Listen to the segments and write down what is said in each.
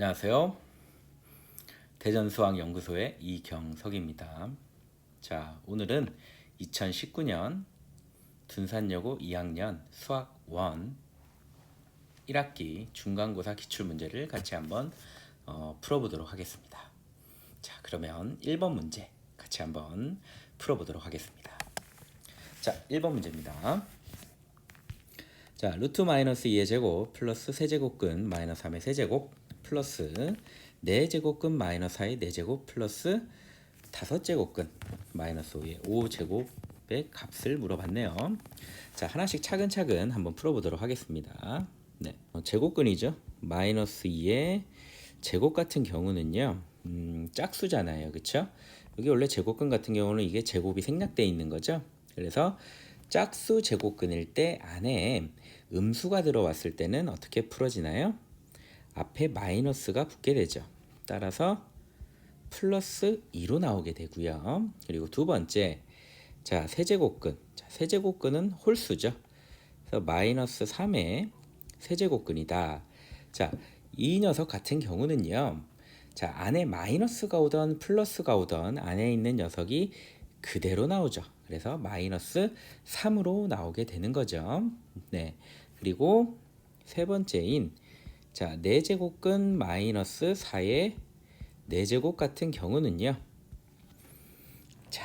안녕하세요. 대전수학연구소의 이경석입니다. 자, 오늘은 2019년 둔산여고 2학년 수학 1 1학기 중간고사 기출문제를 같이 한번 풀어보도록 하겠습니다. 자, 그러면 1번 문제 같이 한번 풀어보도록 하겠습니다. 자, 1번 문제입니다. 자, 루트 마이너스 2의 제곱 플러스 세제곱근 마이너스 3의 세제곱 플러스 4제곱근 마이너스 4의 4제곱 플러스 5제곱근 마이너스 5의 5제곱의 값을 물어봤네요. 자, 하나씩 차근차근 한번 풀어보도록 하겠습니다. 네, 제곱근이죠. 마이너스 2의 제곱 같은 경우는요, 짝수잖아요. 그쵸? 여기 원래 제곱근 같은 경우는 이게 제곱이 생략되어 있는 거죠. 그래서 짝수 제곱근일 때 안에 음수가 들어왔을 때는 어떻게 풀어지나요? 앞에 마이너스가 붙게 되죠. 따라서 플러스 2로 나오게 되고요. 그리고 두 번째, 자, 세제곱근. 자, 세제곱근은 홀수죠. 그래서 마이너스 3의 세제곱근이다. 자, 이 녀석 같은 경우는요. 자, 안에 마이너스가 오던 플러스가 오던 안에 있는 녀석이 그대로 나오죠. 그래서 마이너스 3으로 나오게 되는 거죠. 네. 그리고 세 번째인 자, 4제곱근 마이너스 4의 4제곱 같은 경우는요. 자,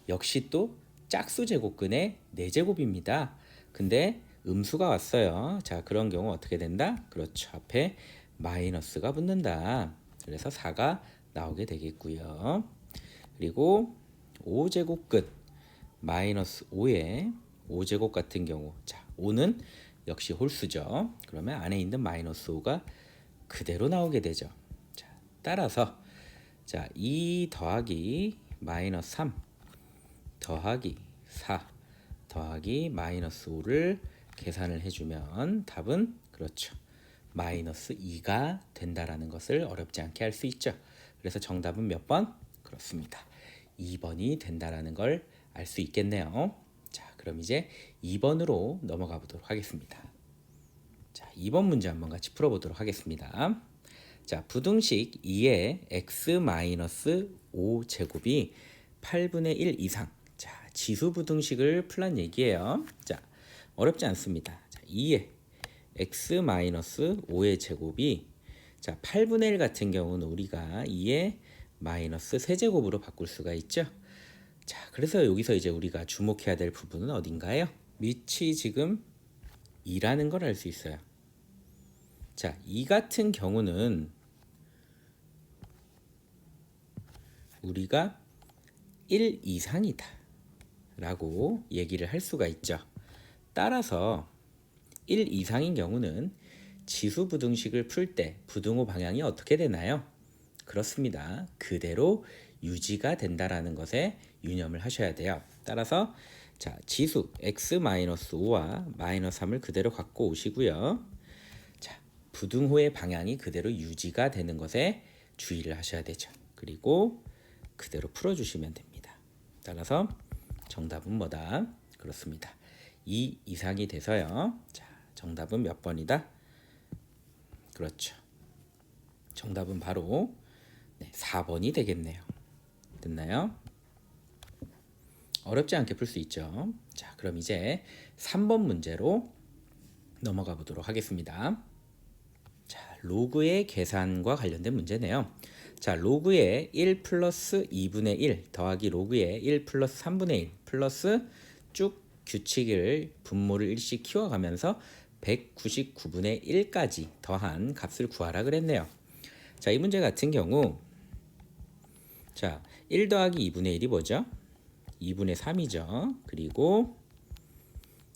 역시 또 짝수 제곱근의 4제곱입니다. 근데 음수가 왔어요. 자, 그런 경우 어떻게 된다? 그렇죠. 앞에 마이너스가 붙는다. 그래서 4가 나오게 되겠고요. 그리고 5제곱근 마이너스 5의 5제곱 같은 경우, 자, 5는 역시 홀수죠. 그러면 안에 있는 마이너스 5가 그대로 나오게 되죠. 자, 따라서 자, 2 더하기 마이너스 3 더하기 4 더하기 마이너스 5를 계산을 해주면 답은 그렇죠. 마이너스 2가 된다라는 것을 어렵지 않게 할 수 있죠. 그래서 정답은 몇 번? 그렇습니다. 2번이 된다라는 걸 알 수 있겠네요. 자, 그럼 이제 2번으로 넘어가 보도록 하겠습니다. 자, 2번 문제 한번 같이 풀어보도록 하겠습니다. 자, 부등식 2의 x-5 제곱이 8분의 1 이상. 자, 지수 부등식을 풀란 얘기예요. 자, 어렵지 않습니다. 자, 2의 x-5의 제곱이 자, 8분의 1 같은 경우는 우리가 2의 마이너스 세제곱으로 바꿀 수가 있죠. 자, 그래서 여기서 이제 우리가 주목해야 될 부분은 어딘가요? 밑이 지금 2라는 걸 알 수 있어요. 자, 이 같은 경우는 우리가 1 이상이다 라고 얘기를 할 수가 있죠. 따라서 1 이상인 경우는 지수 부등식을 풀 때 부등호 방향이 어떻게 되나요? 그렇습니다. 그대로 유지가 된다라는 것에 유념을 하셔야 돼요. 따라서 자, 지수 x-5와 마이너스 3을 그대로 갖고 오시고요. 자, 부등호의 방향이 그대로 유지가 되는 것에 주의를 하셔야 되죠. 그리고 그대로 풀어주시면 됩니다. 따라서 정답은 뭐다? 그렇습니다. 2 이상이 돼서요. 자, 정답은 몇 번이다? 그렇죠. 정답은 바로 4번이 되겠네요. 됐나요? 어렵지 않게 풀 수 있죠. 자, 그럼 이제 3번 문제로 넘어가 보도록 하겠습니다. 자, 로그의 계산과 관련된 문제네요. 자, 로그의 1 플러스 2분의 1 더하기 로그의 1 플러스 3분의 1 플러스 쭉 규칙을 분모를 일씩 키워가면서 199분의 1까지 더한 값을 구하라 그랬네요. 자, 이 문제 같은 경우 자, 1 더하기 2분의 1이 뭐죠? 2분의 3이죠. 그리고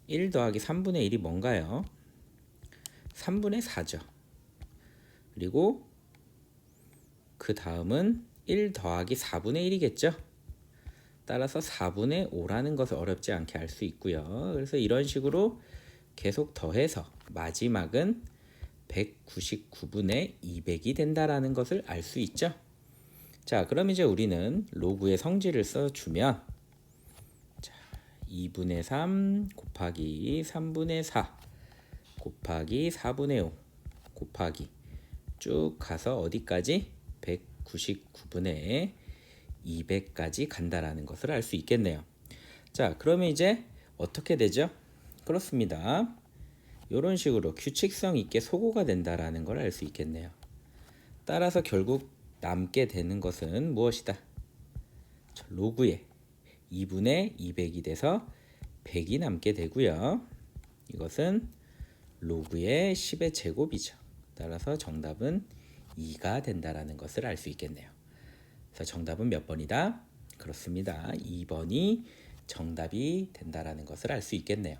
1 더하기 3분의 1이 뭔가요? 3분의 4죠. 그리고 그 다음은 1 더하기 4분의 1이겠죠. 따라서 4분의 5라는 것을 어렵지 않게 알 수 있고요. 그래서 이런 식으로 계속 더해서 마지막은 199분의 200이 된다라는 것을 알 수 있죠. 자, 그럼 이제 우리는 로그의 성질을 써주면 자, 2분의 3 곱하기 3분의 4 곱하기 4분의 5 곱하기 쭉 가서 어디까지? 199분의 200까지 간다라는 것을 알 수 있겠네요. 자, 그러면 이제 어떻게 되죠? 그렇습니다. 이런 식으로 규칙성 있게 소거가 된다라는 걸 알 수 있겠네요. 따라서 결국 남게 되는 것은 무엇이다? 로그에 2분의 200이 돼서 100이 남게 되고요. 이것은 로그의 10의 제곱이죠. 따라서 정답은 2가 된다라는 것을 알 수 있겠네요. 그래서 정답은 몇 번이다? 그렇습니다. 2번이 정답이 된다라는 것을 알 수 있겠네요.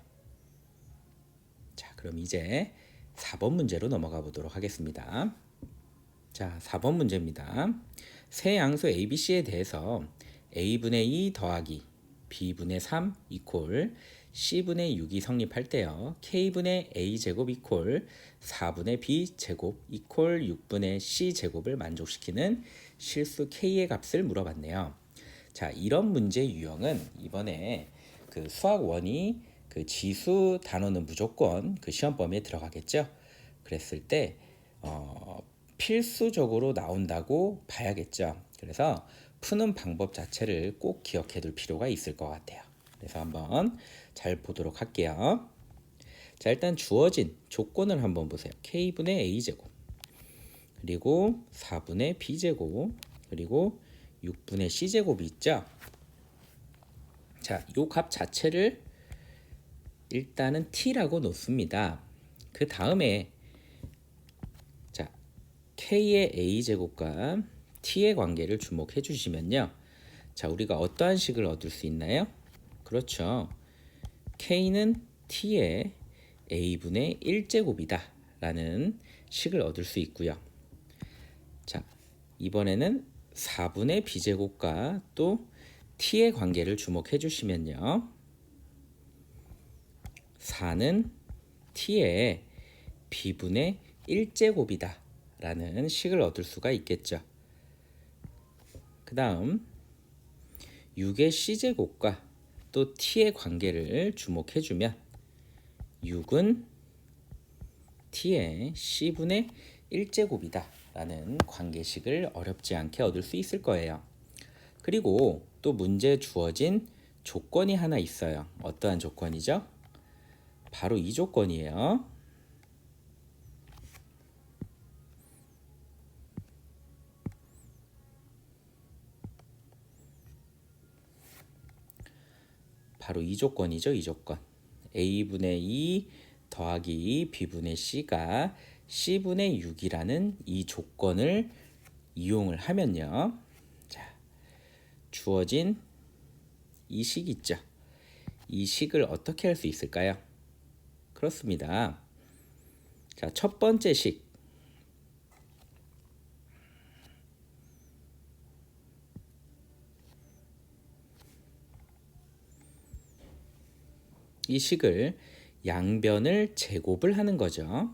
자, 그럼 이제 4번 문제로 넘어가 보도록 하겠습니다. 자, 4번 문제입니다. 세 양수 ABC에 대해서 A분의 2 더하기 B분의 3 이퀄 C분의 6이 성립할 때요. K분의 A제곱 이퀄 4분의 B제곱 이퀄 6분의 C제곱을 만족시키는 실수 K의 값을 물어봤네요. 자, 이런 문제 유형은 이번에 그 수학 1이 그 지수 단어는 무조건 그 시험 범위에 들어가겠죠. 그랬을 때 필수적으로 나온다고 봐야겠죠. 그래서 푸는 방법 자체를 꼭 기억해 둘 필요가 있을 것 같아요. 그래서 한번 잘 보도록 할게요. 자, 일단 주어진 조건을 한번 보세요. K분의 A제곱, 그리고 4분의 B제곱, 그리고 6분의 C제곱이 있죠. 자, 이 값 자체를 일단은 T라고 놓습니다. 그 다음에 자, K의 A제곱과 T의 관계를 주목해 주시면요. 자, 우리가 어떠한 식을 얻을 수 있나요? 그렇죠. K는 T의 A분의 1제곱이다 라는 식을 얻을 수 있고요. 자, 이번에는 4분의 B제곱과 또 T의 관계를 주목해 주시면요. 4는 T의 B분의 1제곱이다 라는 식을 얻을 수가 있겠죠. 그 다음 6의 C제곱과 또 T의 관계를 주목해주면 6은 T의 C분의 1제곱이다 라는 관계식을 어렵지 않게 얻을 수 있을 거예요. 그리고 또 문제에 주어진 조건이 하나 있어요. 어떠한 조건이죠? 바로 이 조건이에요. 바로 이 조건이죠. 이 조건. A분의 2 더하기 B분의 C가 C분의 6이라는 이 조건을 이용을 하면요. 자, 주어진 이 식 있죠. 이 식을 어떻게 할 수 있을까요? 그렇습니다. 자, 첫 번째 식. 이 식을 양변을 제곱을 하는 거죠.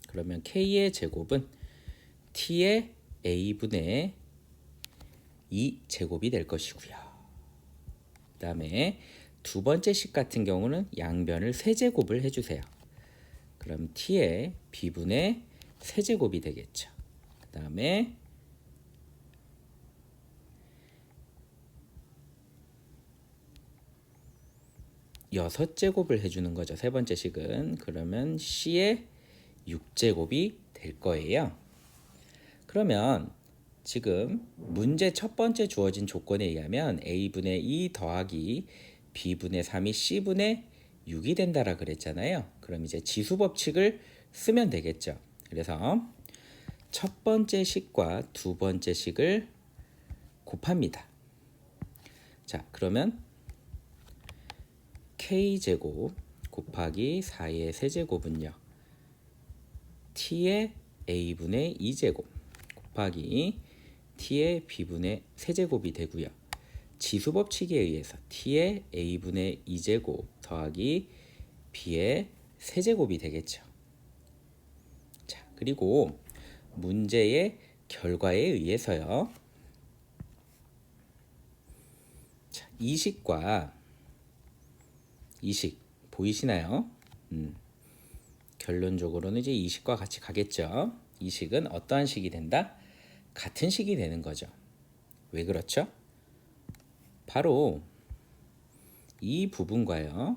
그러면 K의 제곱은 T의 A분의 2제곱이 될 것이고요. 그 다음에 두 번째 식 같은 경우는 양변을 세제곱을 해주세요. 그럼 T의 B분의 세제곱이 되겠죠. 그 다음에 여섯 제곱을 해주는 거죠. 세 번째 식은. 그러면 C의 6제곱이 될 거예요. 그러면 지금 문제 첫 번째 주어진 조건에 의하면 A분의 2 더하기 B분의 3이 C분의 6이 된다라 그랬잖아요. 그럼 이제 지수법칙을 쓰면 되겠죠. 그래서 첫 번째 식과 두 번째 식을 곱합니다. 자, 그러면 K제곱 곱하기 4의 세제곱은요. T의 A분의 2제곱 곱하기 T의 B분의 세제곱이 되고요. 지수법칙에 의해서 T의 A분의 2제곱 더하기 B의 세제곱이 되겠죠. 자, 그리고 문제의 결과에 의해서요. 자, 이 식과 이 식 보이시나요? 결론적으로는 이제 이 식과 같이 가겠죠. 이 식은 어떠한 식이 된다? 같은 식이 되는 거죠. 왜 그렇죠? 바로 이 부분과요.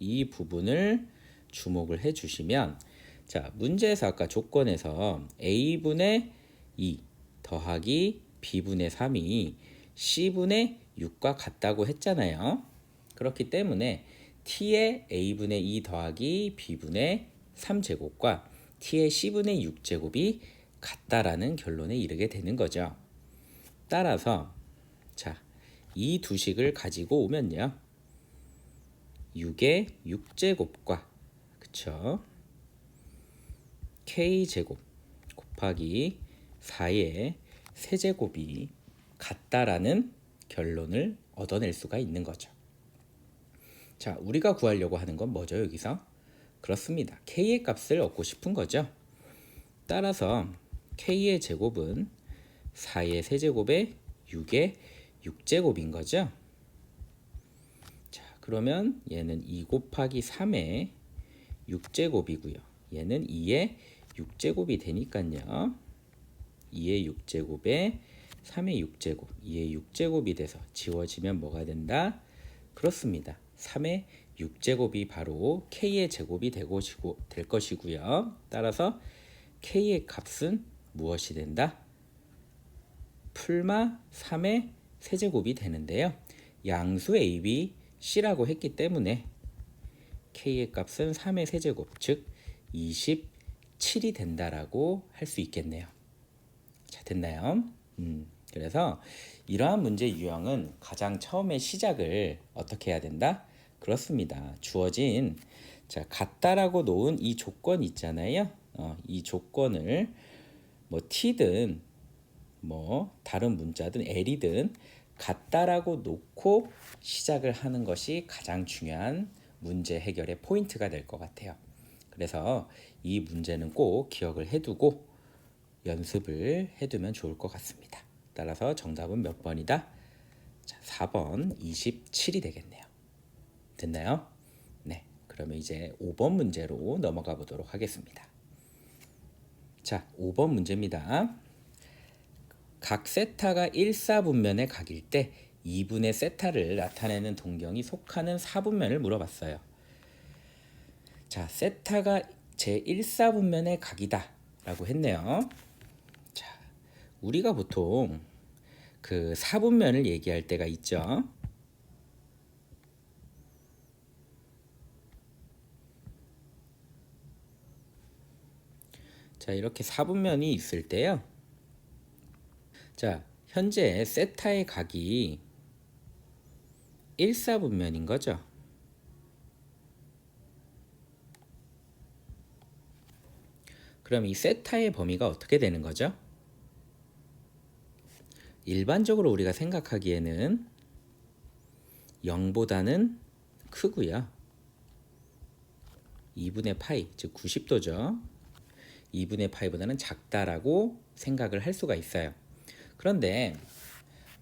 이 부분을 주목을 해 주시면, 자, 문제에서 아까 조건에서 a분의 2 더하기 b분의 3이 c분의 6과 같다고 했잖아요. 그렇기 때문에 t의 a분의 2 더하기 b분의 3제곱과 t의 c분의 6제곱이 같다라는 결론에 이르게 되는 거죠. 따라서 자, 이 두 식을 가지고 오면요. 6의 6제곱과 그쵸? k제곱 곱하기 4의 세제곱이 같다라는 결론을 얻어낼 수가 있는 거죠. 자, 우리가 구하려고 하는 건 뭐죠, 여기서? 그렇습니다. k의 값을 얻고 싶은 거죠. 따라서 k의 제곱은 4의 세제곱에 6의 6제곱인 거죠. 자, 그러면 얘는 2 곱하기 3의 6제곱이고요. 얘는 2의 6제곱이 되니까요. 2의 6제곱에 3의 6제곱, 2의 6제곱이 돼서 지워지면 뭐가 된다? 그렇습니다. 3의 6제곱이 바로 k의 제곱이 될 것이고요. 따라서 k의 값은 무엇이 된다? 풀마 3의 세제곱이 되는데요. 양수 a, b, c라고 했기 때문에 k의 값은 3의 세제곱, 즉 27이 된다라고 할 수 있겠네요. 자, 됐나요? 그래서 이러한 문제 유형은 가장 처음에 시작을 어떻게 해야 된다? 그렇습니다. 주어진 자, 같다라고 놓은 이 조건 있잖아요. 이 조건을 뭐 t든 뭐 다른 문자든 l이든 같다라고 놓고 시작을 하는 것이 가장 중요한 문제 해결의 포인트가 될 것 같아요. 그래서 이 문제는 꼭 기억을 해두고 연습을 해두면 좋을 것 같습니다. 따라서 정답은 몇 번이다? 자, 4번 27이 되겠네요. 됐나요? 네, 그러면 이제 5번 문제로 넘어가 보도록 하겠습니다. 자, 5번 문제입니다. 각 세타가 1사분면의 각일 때 2분의 세타를 나타내는 동경이 속하는 사분면을 물어봤어요. 자, 세타가 제1사분면의 각이다 라고 했네요. 자, 우리가 보통 그 사분면을 얘기할 때가 있죠. 자, 이렇게 사분면이 있을 때요. 자, 현재 세타의 각이 1사분면인 거죠. 그럼 이 세타의 범위가 어떻게 되는 거죠? 일반적으로 우리가 생각하기에는 0보다는 크고요. 2분의 파이, 즉 90도죠. 2분의 파이보다는 작다라고 생각을 할 수가 있어요. 그런데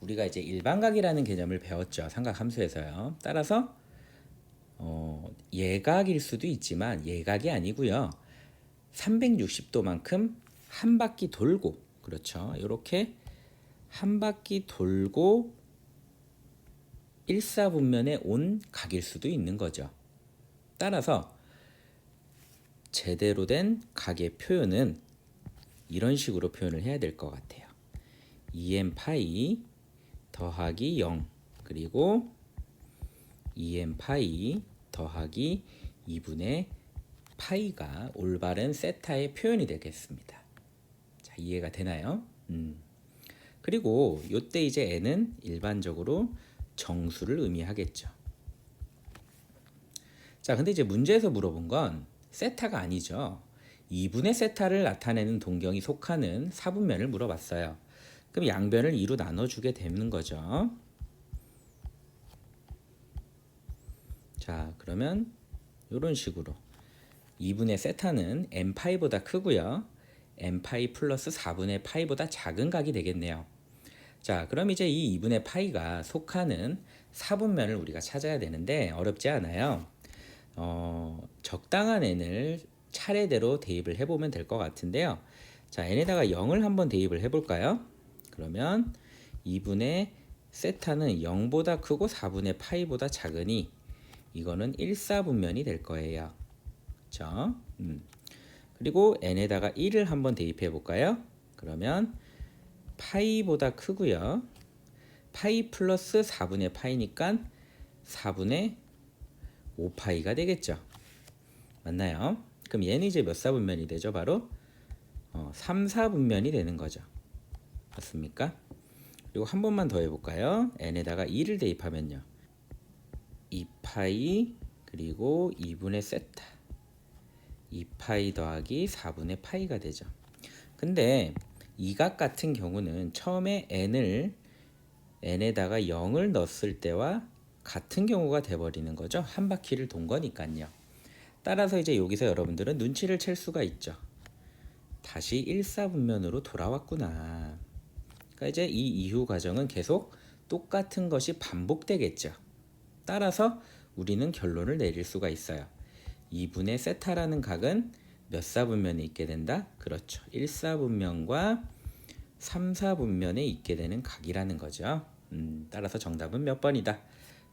우리가 이제 일반각이라는 개념을 배웠죠. 삼각함수에서요. 따라서 예각일 수도 있지만 예각이 아니고요. 360도만큼 한 바퀴 돌고, 그렇죠. 이렇게 한 바퀴 돌고 1사분면에 온 각일 수도 있는 거죠. 따라서 제대로 된 각의 표현은 이런 식으로 표현을 해야 될 것 같아요. 2m 파이 더하기 0 그리고 2m 파이 더하기 2분의 파이가 올바른 세타의 표현이 되겠습니다. 자, 이해가 되나요? 그리고 이때 이제 n은 일반적으로 정수를 의미하겠죠. 자, 근데 이제 문제에서 물어본 건 세타가 아니죠. 2분의 세타를 나타내는 동경이 속하는 사분면을 물어봤어요. 그럼 양변을 2로 나눠주게 되는 거죠. 자, 그러면 이런 식으로 2분의 세타는 n파이보다 크고요. n파이 플러스 4분의 파이보다 작은 각이 되겠네요. 자, 그럼 이제 이 2분의 파이가 속하는 사분면을 우리가 찾아야 되는데 어렵지 않아요. 적당한 n을 차례대로 대입을 해보면 될 것 같은데요. 자, n에다가 0을 한번 대입을 해볼까요? 그러면 2분의 세타는 0보다 크고 4분의 파이보다 작으니 이거는 1사분면이 될 거예요. 그렇죠? 그리고 n에다가 1을 한번 대입해 볼까요? 그러면 파이보다 크고요. 파이 플러스 4분의 파이니까 4분의 5파이가 되겠죠. 맞나요? 그럼 얘는 이제 몇 사분면이 되죠? 바로 3, 4분면이 되는 거죠. 맞습니까? 그리고 한 번만 더 해볼까요? n에다가 2를 대입하면요. 2파이 그리고 2분의 세타 2파이 더하기 4분의 파이가 되죠. 근데 이 각 같은 경우는 처음에 n에다가 0을 넣었을 때와 같은 경우가 돼버리는 거죠. 한 바퀴를 돈 거니까요. 따라서 이제 여기서 여러분들은 눈치를 챌 수가 있죠. 다시 1사분면으로 돌아왔구나. 그러니까 이제 이 이후 과정은 계속 똑같은 것이 반복되겠죠. 따라서 우리는 결론을 내릴 수가 있어요. 2분의 세타라는 각은 몇 사분면에 있게 된다? 그렇죠. 1사분면과 3사분면에 있게 되는 각이라는 거죠. 따라서 정답은 몇 번이다?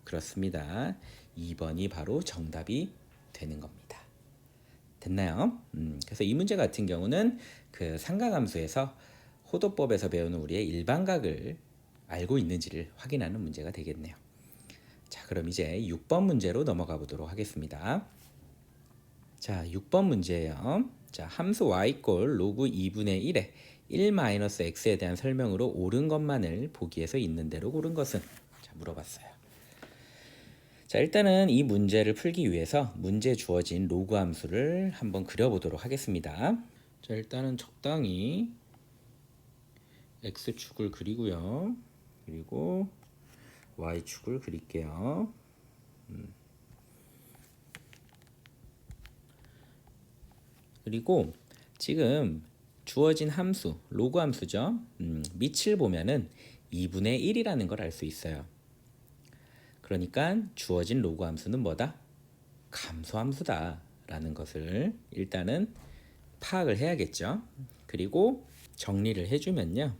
그렇습니다. 2번이 바로 정답이 되는 겁니다. 됐나요? 그래서 이 문제 같은 경우는 그 상가함수에서 호도법에서 배우는 우리의 일반각을 알고 있는지를 확인하는 문제가 되겠네요. 자, 그럼 이제 6번 문제로 넘어가 보도록 하겠습니다. 자, 6번 문제예요. 자, 함수 y 꼴 로그 2분의 1에 1-x에 대한 설명으로 옳은 것만을 보기에서 있는 대로 고른 것은? 자, 물어봤어요. 자, 일단은 이 문제를 풀기 위해서 문제 주어진 로그 함수를 한번 그려보도록 하겠습니다. 자, 일단은 적당히 x축을 그리고요. 그리고 y축을 그릴게요. 그리고 지금 주어진 함수, 로그 함수죠. 밑을 보면은 2분의 1이라는 걸 알 수 있어요. 그러니까 주어진 로그 함수는 뭐다? 감소함수다 라는 것을 일단은 파악을 해야겠죠. 그리고 정리를 해주면요.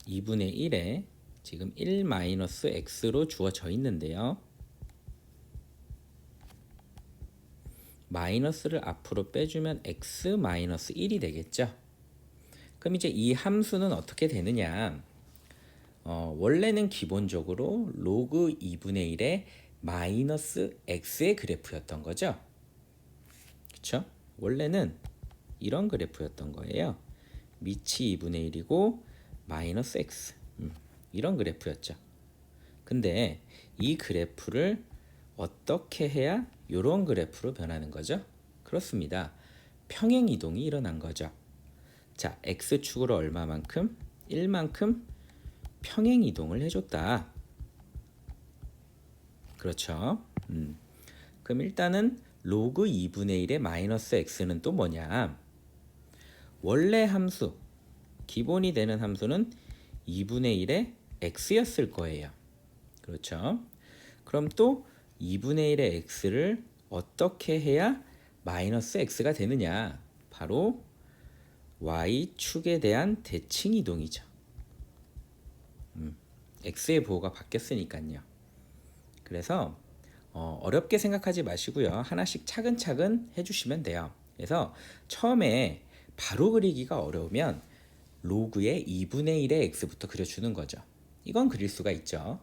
2분의 1에 지금 1-x로 주어져 있는데요. 마이너스를 앞으로 빼주면 x-1이 되겠죠. 그럼 이제 이 함수는 어떻게 되느냐? 원래는 기본적으로 로그 2분의 1의 마이너스 x의 그래프였던 거죠. 그쵸? 원래는 이런 그래프였던 거예요. 밑이 2분의 1이고 마이너스 x 이런 그래프였죠. 근데 이 그래프를 어떻게 해야 이런 그래프로 변하는 거죠? 그렇습니다. 평행 이동이 일어난 거죠. 자, x축으로 얼마만큼? 1만큼 평행 이동을 해줬다. 그렇죠. 그럼 일단은 로그 2분의 1의 마이너스 x는 또 뭐냐? 원래 함수, 기본이 되는 함수는 2분의 1의 x였을 거예요. 그렇죠. 그럼 또 2분의 1의 x를 어떻게 해야 마이너스 x가 되느냐? 바로 y축에 대한 대칭 이동이죠. x의 부호가 바뀌었으니까요. 그래서 어렵게 생각하지 마시고요. 하나씩 차근차근 해주시면 돼요. 그래서 처음에 바로 그리기가 어려우면 로그의 2분의 1의 x부터 그려주는 거죠. 이건 그릴 수가 있죠.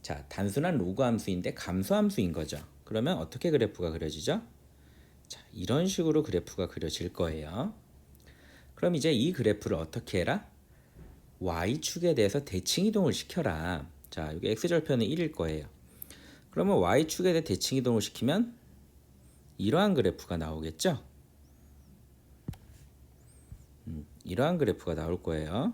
자, 단순한 로그 함수인데 감소 함수인 거죠. 그러면 어떻게 그래프가 그려지죠? 자, 이런 식으로 그래프가 그려질 거예요. 그럼 이제 이 그래프를 어떻게 해라? y축에 대해서 대칭 이동을 시켜라. 자, 여기 x절편은 1일 거예요. 그러면 y축에 대해 대칭 이동을 시키면 이러한 그래프가 나오겠죠? 이러한 그래프가 나올 거예요.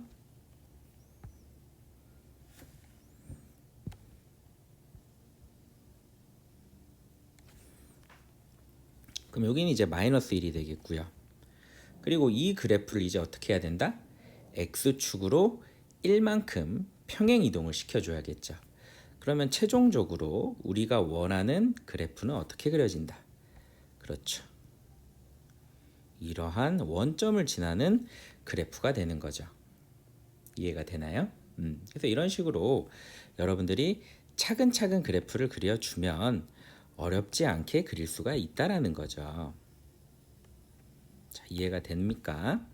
그럼 여기는 이제 마이너스 1이 되겠고요. 그리고 이 그래프를 이제 어떻게 해야 된다? x축으로 1만큼 평행 이동을 시켜줘야겠죠. 그러면 최종적으로 우리가 원하는 그래프는 어떻게 그려진다? 그렇죠. 이러한 원점을 지나는 그래프가 되는 거죠. 이해가 되나요? 그래서 이런 식으로 여러분들이 차근차근 그래프를 그려주면 어렵지 않게 그릴 수가 있다라는 거죠. 자, 이해가 됩니까?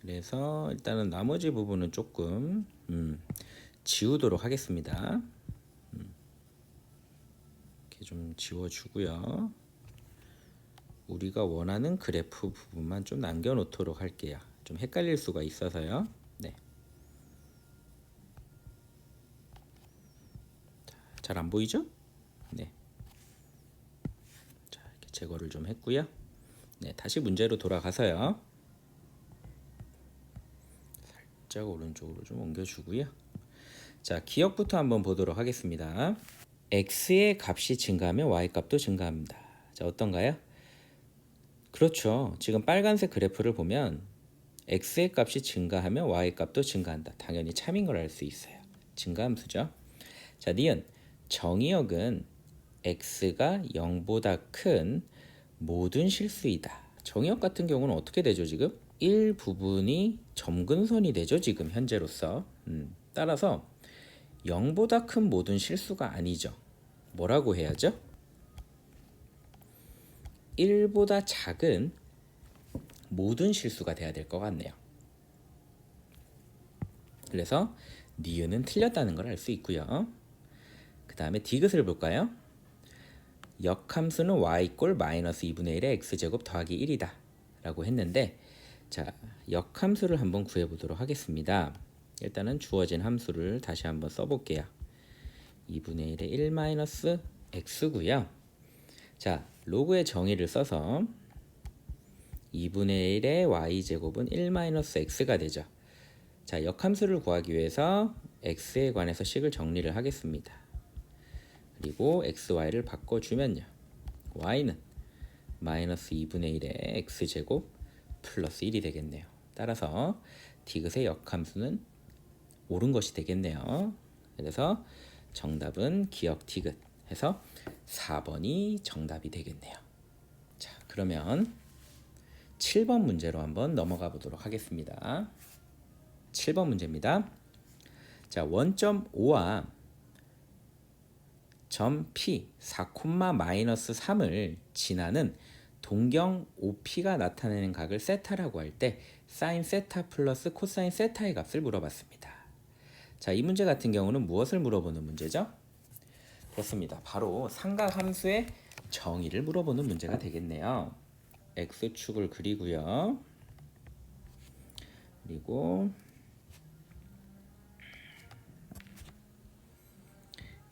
그래서 일단은 나머지 부분은 조금 지우도록 하겠습니다. 이렇게 좀 지워주고요. 우리가 원하는 그래프 부분만 좀 남겨놓도록 할게요. 좀 헷갈릴 수가 있어서요. 네. 잘 안 보이죠? 네. 자, 이렇게 제거를 좀 했고요. 네, 다시 문제로 돌아가서요. 살짝 오른쪽으로 좀 옮겨주고요. 자, 기억부터 한번 보도록 하겠습니다. x의 값이 증가하면 y 값도 증가합니다. 자, 어떤가요? 그렇죠. 지금 빨간색 그래프를 보면 x의 값이 증가하면 y 값도 증가한다. 당연히 참인 걸 알 수 있어요. 증가함수죠. 자, 니은 정의역은 x가 0보다 큰 모든 실수이다. 정의역 같은 경우는 어떻게 되죠? 지금 1 부분이 점근선이 되죠. 지금 현재로서. 따라서 0보다 큰 모든 실수가 아니죠. 뭐라고 해야죠? 1보다 작은 모든 실수가 돼야 될 것 같네요. 그래서 니은은 틀렸다는 걸 알 수 있고요. 그 다음에 디귿을 볼까요? 역함수는 y꼴 마이너스 2분의 1의 x제곱 더하기 1이다 라고 했는데, 자, 역함수를 한번 구해보도록 하겠습니다. 일단은 주어진 함수를 다시 한번 써볼게요. 2분의 1의 1 마이너스 x고요. 자, 로그의 정의를 써서 2분의 1의 y제곱은 1 마이너스 x가 되죠. 자, 역함수를 구하기 위해서 x에 관해서 식을 정리를 하겠습니다. 그리고 xy를 바꿔주면요. y는 마이너스 2분의 1의 x제곱 플러스 1이 되겠네요. 따라서 디귿의 역함수는 옳은 것이 되겠네요. 그래서 정답은 기억 디귿 해서 4번이 정답이 되겠네요. 자, 그러면 7번 문제로 한번 넘어가 보도록 하겠습니다. 7번 문제입니다. 자, 원점 O와 점 P 4, 마이너스 3을 지나는 동경 OP가 나타내는 각을 세타라고 할 때 사인 세타 플러스 코사인 세타의 값을 물어봤습니다. 자, 이 문제 같은 경우는 무엇을 물어보는 문제죠? 그렇습니다. 바로 삼각함수의 정의를 물어보는 문제가 되겠네요. x축을 그리고요. 그리고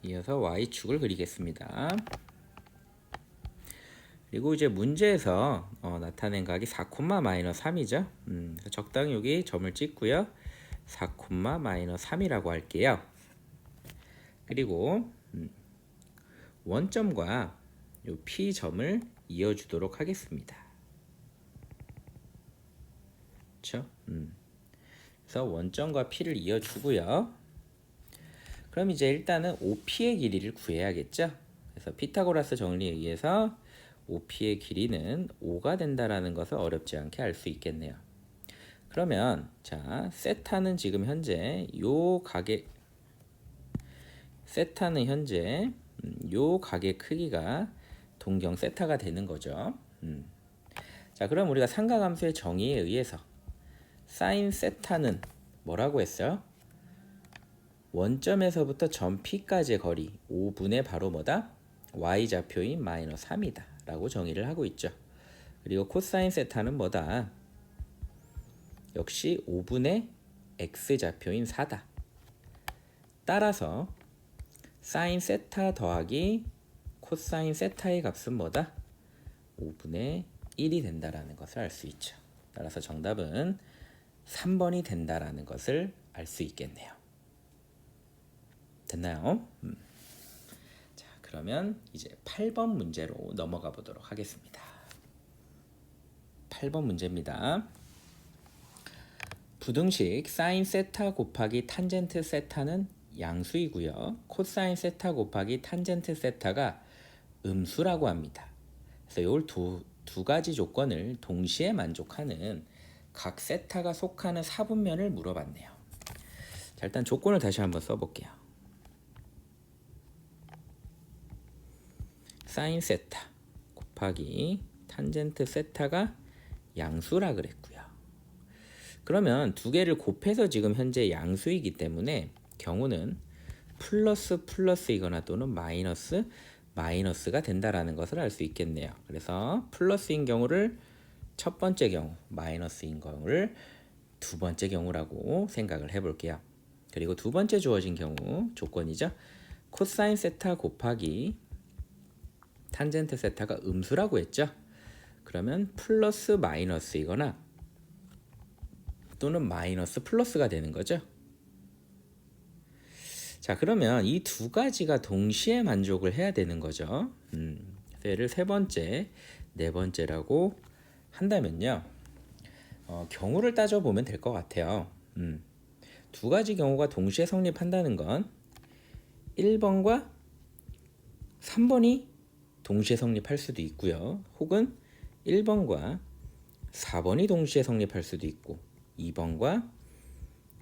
이어서 y축을 그리겠습니다. 그리고 이제 문제에서 나타낸 각이 4, 마이너스 3이죠. 적당히 여기 점을 찍고요. 4, 마이너스 3이라고 할게요. 그리고 원점과 요 P점을 이어주도록 하겠습니다. 그렇죠? 그래서 원점과 P를 이어주고요. 그럼 이제 일단은 OP의 길이를 구해야겠죠? 그래서 피타고라스 정리에 의해서 OP의 길이는 5가 된다라는 것을 어렵지 않게 알 수 있겠네요. 그러면 자, 세타는 지금 현재 요 각의 요 각의 크기가 동경 세타가 되는 거죠. 자, 그럼 우리가 삼각함수의 정의에 의해서 사인 세타는 뭐라고 했어요? 원점에서부터 점 P까지의 거리 5분의 바로 뭐다? y좌표인 마이너스 3이다 라고 정의를 하고 있죠. 그리고 코사인 세타는 뭐다? 역시 5분의 x좌표인 4다. 따라서 사인 세타 더하기 코사인 세타의 값은 뭐다? 5분의 1이 된다라는 것을 알 수 있죠. 따라서 정답은 3번이 된다라는 것을 알 수 있겠네요. 됐나요? 자, 그러면 이제 8번 문제로 넘어가 보도록 하겠습니다. 8번 문제입니다. 부등식 사인 세타 곱하기 탄젠트 세타는 양수이고요. 코사인 세타 곱하기 탄젠트 세타가 음수라고 합니다. 그래서 이 두 가지 조건을 동시에 만족하는 각 세타가 속하는 사분면을 물어봤네요. 자, 일단 조건을 다시 한번 써볼게요. 사인 세타 곱하기 탄젠트 세타가 양수라 그랬고요. 그러면 두 개를 곱해서 지금 현재 양수이기 때문에 경우는 플러스 플러스이거나 또는 마이너스 마이너스가 된다라는 것을 알 수 있겠네요. 그래서 플러스인 경우를 첫 번째 경우, 마이너스인 경우를 두 번째 경우라고 생각을 해볼게요. 그리고 두 번째 주어진 경우 조건이죠. 코사인 세타 곱하기 탄젠트 세타가 음수라고 했죠. 그러면 플러스 마이너스이거나 또는 마이너스 플러스가 되는 거죠. 자, 그러면 이 두 가지가 동시에 만족을 해야 되는 거죠. 얘를 세 번째, 네 번째라고 한다면요. 경우를 따져보면 될 것 같아요. 두 가지 경우가 동시에 성립한다는 건 1번과 3번이 동시에 성립할 수도 있고요. 혹은 1번과 4번이 동시에 성립할 수도 있고 2번과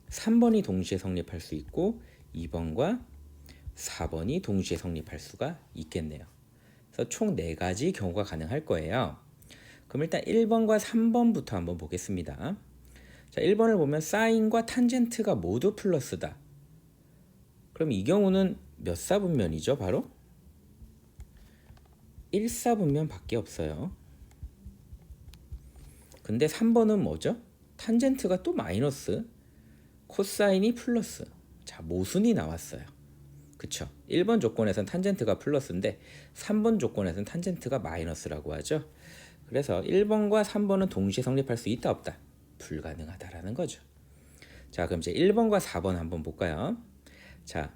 3번이 동시에 성립할 수 있고 2번과 4번이 동시에 성립할 수가 있겠네요. 그래서 총 4가지 경우가 가능할 거예요. 그럼 일단 1번과 3번부터 한번 보겠습니다. 자, 1번을 보면 사인과 탄젠트가 모두 플러스다. 그럼 이 경우는 몇 사분면이죠? 바로 1사분면 밖에 없어요. 근데 3번은 뭐죠? 탄젠트가 또 마이너스, 코사인이 플러스. 자, 모순이 나왔어요. 그쵸? 1번 조건에서는 탄젠트가 플러스인데 3번 조건에서는 탄젠트가 마이너스라고 하죠. 그래서 1번과 3번은 동시에 성립할 수 있다 없다? 불가능하다라는 거죠. 자, 그럼 이제 1번과 4번 한번 볼까요? 자,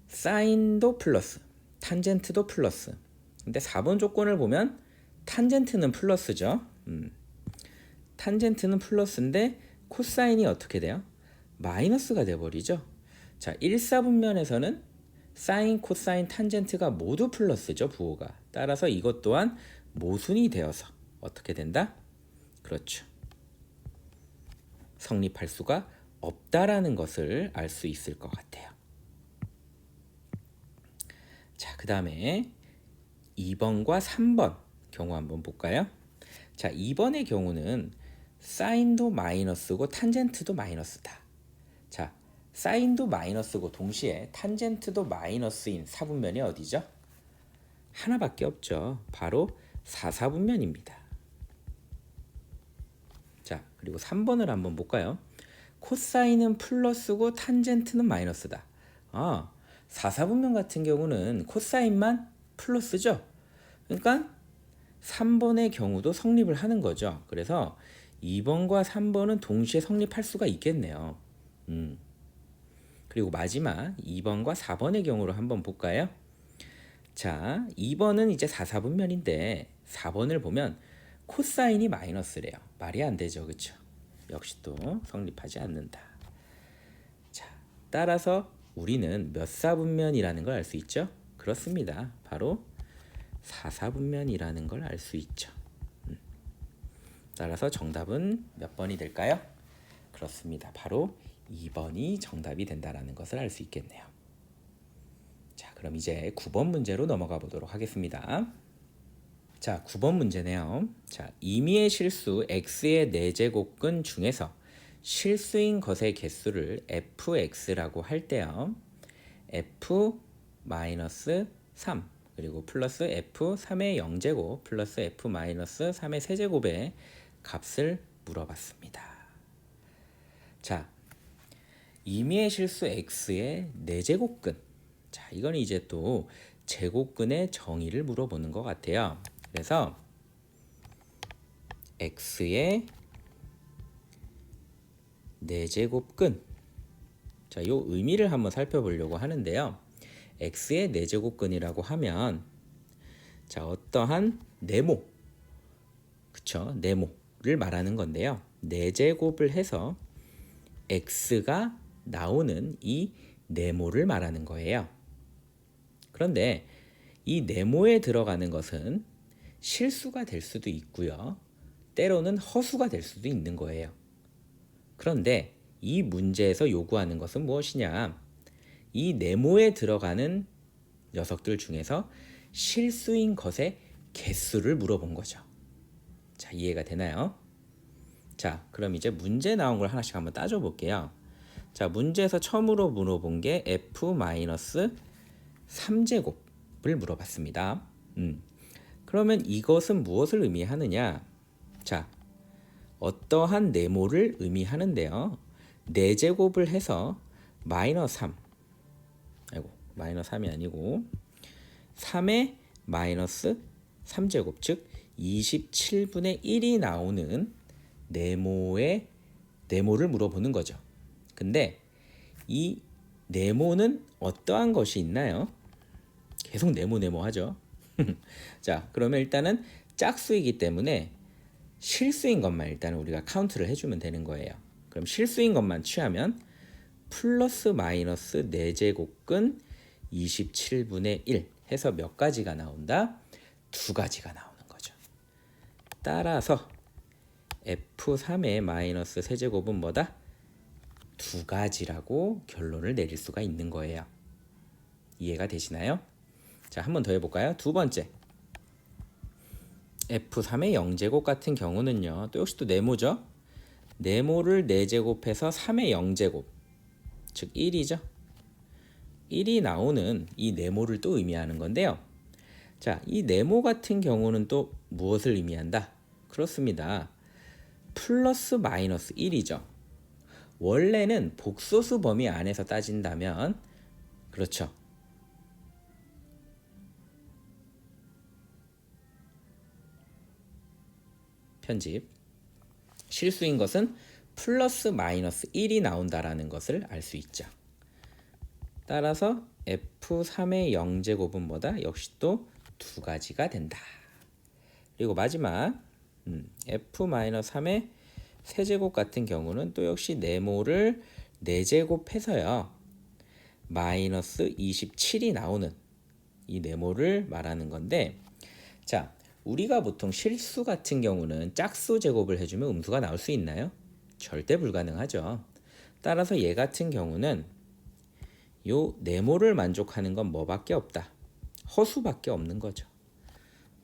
사인도 플러스, 탄젠트도 플러스. 근데 4번 조건을 보면 탄젠트는 플러스죠. 탄젠트는 플러스인데 코사인이 어떻게 돼요? 마이너스가 돼버리죠. 자, 1사분면에서는 사인, 코사인, 탄젠트가 모두 플러스죠. 부호가. 따라서 이것 또한 모순이 되어서 어떻게 된다? 그렇죠. 성립할 수가 없다라는 것을 알 수 있을 것 같아요. 자, 그 다음에 2번과 3번 경우 한번 볼까요? 자, 2번의 경우는 사인도 마이너스고 탄젠트도 마이너스다. 자, 사인도 마이너스고 동시에 탄젠트도 마이너스인 사분면이 어디죠? 하나밖에 없죠. 바로 4사분면입니다. 자, 그리고 3번을 한번 볼까요? 코사인은 플러스고 탄젠트는 마이너스다. 4사분면 같은 경우는 코사인만 플러스죠. 그러니까 3번의 경우도 성립을 하는 거죠. 그래서 2번과 3번은 동시에 성립할 수가 있겠네요. 그리고 마지막 2번과 4번의 경우로 한번 볼까요? 자, 2번은 이제 4사분면인데 4번을 보면 코사인이 마이너스래요. 말이 안 되죠. 그렇죠? 역시 또 성립하지 않는다. 자, 따라서 우리는 몇 사분면이라는 걸 알 수 있죠? 그렇습니다. 바로 4사분면이라는 걸 알 수 있죠. 따라서 정답은 몇 번이 될까요? 그렇습니다. 바로 2번이 정답이 된다는 것을 알 수 있겠네요. 자, 그럼 이제 9번 문제로 넘어가 보도록 하겠습니다. 자, 9번 문제네요. 자, 임의의 실수 x의 4제곱근 중에서 실수인 것의 개수를 fx라고 할 때요. f-3 그리고 플러스 f3의 0제곱 플러스 f-3의 세제곱의 값을 물어봤습니다. 자, 임의의 실수 x의 4제곱근. 자, 이건 이제 또 제곱근의 정의를 물어보는 것 같아요. 그래서 x의 4제곱근. 자, 요 의미를 한번 살펴보려고 하는데요. x의 4제곱근이라고 하면 자, 어떠한 네모. 그쵸? 네모를 말하는 건데요. 4제곱을 해서 x가 나오는 이 네모를 말하는 거예요. 그런데 이 네모에 들어가는 것은 실수가 될 수도 있고요. 때로는 허수가 될 수도 있는 거예요. 그런데 이 문제에서 요구하는 것은 무엇이냐? 이 네모에 들어가는 녀석들 중에서 실수인 것의 개수를 물어본 거죠. 자, 이해가 되나요? 자, 그럼 이제 문제 나온 걸 하나씩 한번 따져 볼게요. 자, 문제에서 처음으로 물어본 게 f-3제곱을 물어봤습니다. 그러면 이것은 무엇을 의미하느냐? 자, 어떠한 네모를 의미하는데요. 4제곱을 해서 마이너스 3, 마이너스 3이 아니고 3의 마이너스 3제곱, 즉 27분의 1이 나오는 네모를 물어보는 거죠. 근데 이 네모는 어떠한 것이 있나요? 계속 네모 하죠. 자, 그러면 일단은 짝수이기 때문에 실수인 것만 일단 우리가 카운트를 해주면 되는 거예요. 그럼 실수인 것만 취하면 플러스 마이너스 4제곱근 27분의 1 해서 몇 가지가 나온다? 2가지가 나오는 거죠. 따라서 F3의 마이너스 세제곱은 뭐다? 2가지라고 결론을 내릴 수가 있는 거예요. 이해가 되시나요? 자, 한 번 더 해볼까요? 두 번째, F3의 0제곱 같은 경우는요, 또 역시 또 네모죠. 네모를 4제곱해서 3의 0제곱, 즉 1이죠. 1이 나오는 이 네모를 또 의미하는 건데요. 자, 이 네모 같은 경우는 또 무엇을 의미한다? 그렇습니다. 플러스 마이너스 1이죠. 원래는 복소수 범위 안에서 따진다면 그렇죠. 편집. 실수인 것은 플러스 마이너스 1이 나온다라는 것을 알 수 있죠. 따라서 F3의 0제곱은 뭐다? 역시 또 2가지가 된다. 그리고 마지막 F-3의 세제곱 같은 경우는 또 역시 네모를 4제곱해서요. 마이너스 27이 나오는 이 네모를 말하는 건데, 자, 우리가 보통 실수 같은 경우는 짝수 제곱을 해주면 음수가 나올 수 있나요? 절대 불가능하죠. 따라서 얘 같은 경우는 요 네모를 만족하는 건 뭐밖에 없다? 허수밖에 없는 거죠.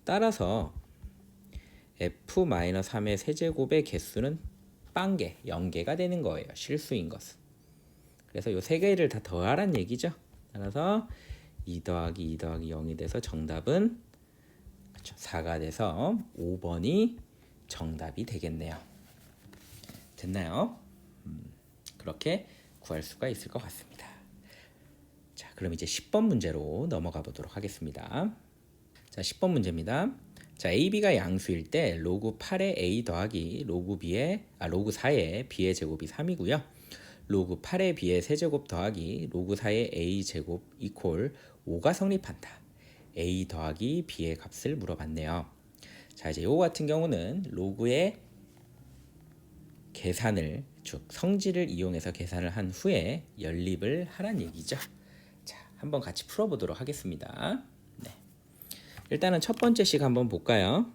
따라서 F-3의 세제곱의 개수는 0개가 되는 거예요. 실수인 것은. 그래서 요 3개를 다 더하란 얘기죠. 따라서 2 더하기 2 더하기 0이 돼서 정답은 4가 돼서 5번이 정답이 되겠네요. 됐나요? 그렇게 구할 수가 있을 것 같습니다. 자, 그럼 이제 10번 문제로 넘어가 보도록 하겠습니다. 자, 10번 문제입니다. 자, AB가 양수일 때 로그 8의 A 더하기 로그 4의 B의 제곱이 3이고요. 로그 8의 B의 세제곱 더하기 로그 4의 A 제곱 이퀄 5가 성립한다. A 더하기 B의 값을 물어봤네요. 자, 이제 이거 같은 경우는 로그의 계산을, 즉 성질을 이용해서 계산을 한 후에 연립을 하란 얘기죠. 자, 한번 같이 풀어보도록 하겠습니다. 네. 일단은 첫 번째 식 한번 볼까요?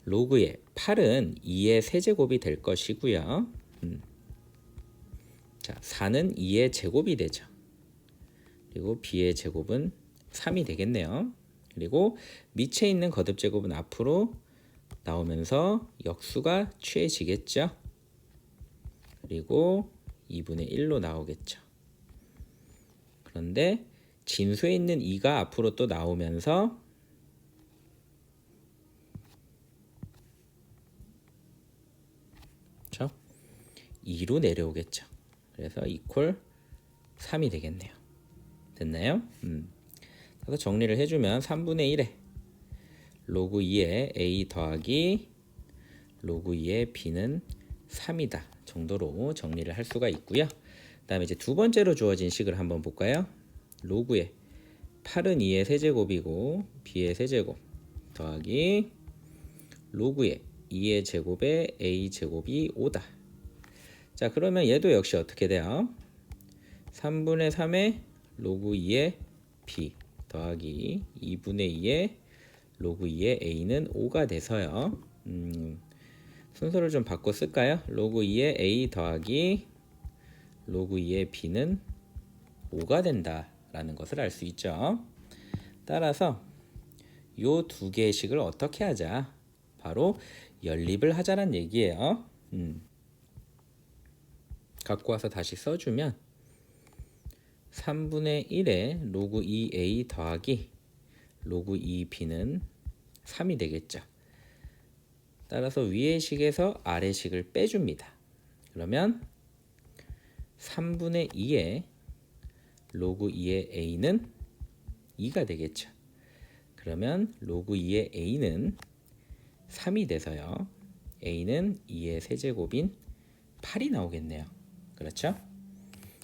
로그의 8은 2의 세제곱이 될 것이고요. 자, 4는 2의 제곱이 되죠. 그리고 B의 제곱은 3이 되겠네요. 그리고 밑에 있는 거듭 제곱은 앞으로 나오면서 역수가 취해지겠죠. 그리고 2분의 1로 나오겠죠. 그런데 진수에 있는 2가 앞으로 또 나오면서 그렇죠? 2로 내려오겠죠. 그래서 이퀄 3이 되겠네요. 됐나요? 그래서 정리를 해주면 3분의 1에 로그 2의 A 더하기 로그 2의 B는 3이다 정도로 정리를 할 수가 있고요. 그 다음에 이제 두 번째로 주어진 식을 한번 볼까요? 로그의 8은 2의 세제곱이고 B의 세제곱 더하기 로그의 2의 제곱에 A 제곱이 5다. 자, 그러면 얘도 역시 어떻게 돼요? 3분의 3의 로그 2의 b 더하기 2분의 2의 로그 2의 a는 5가 돼서요. 순서를 좀 바꿔 쓸까요? 로그 2의 a 더하기 로그 2의 b는 5가 된다라는 것을 알 수 있죠. 따라서 요 두 개의 식을 어떻게 하자? 바로 연립을 하자란 얘기예요. 갖고 와서 다시 써주면 3분의 1의 로그 2a 더하기 로그 2b는 3이 되겠죠. 따라서 위의 식에서 아래 식을 빼줍니다. 그러면 3분의 2의 로그 2의 a는 2가 되겠죠. 그러면 로그 2의 a는 3이 돼서요. a는 2의 세제곱인 8이 나오겠네요. 그렇죠?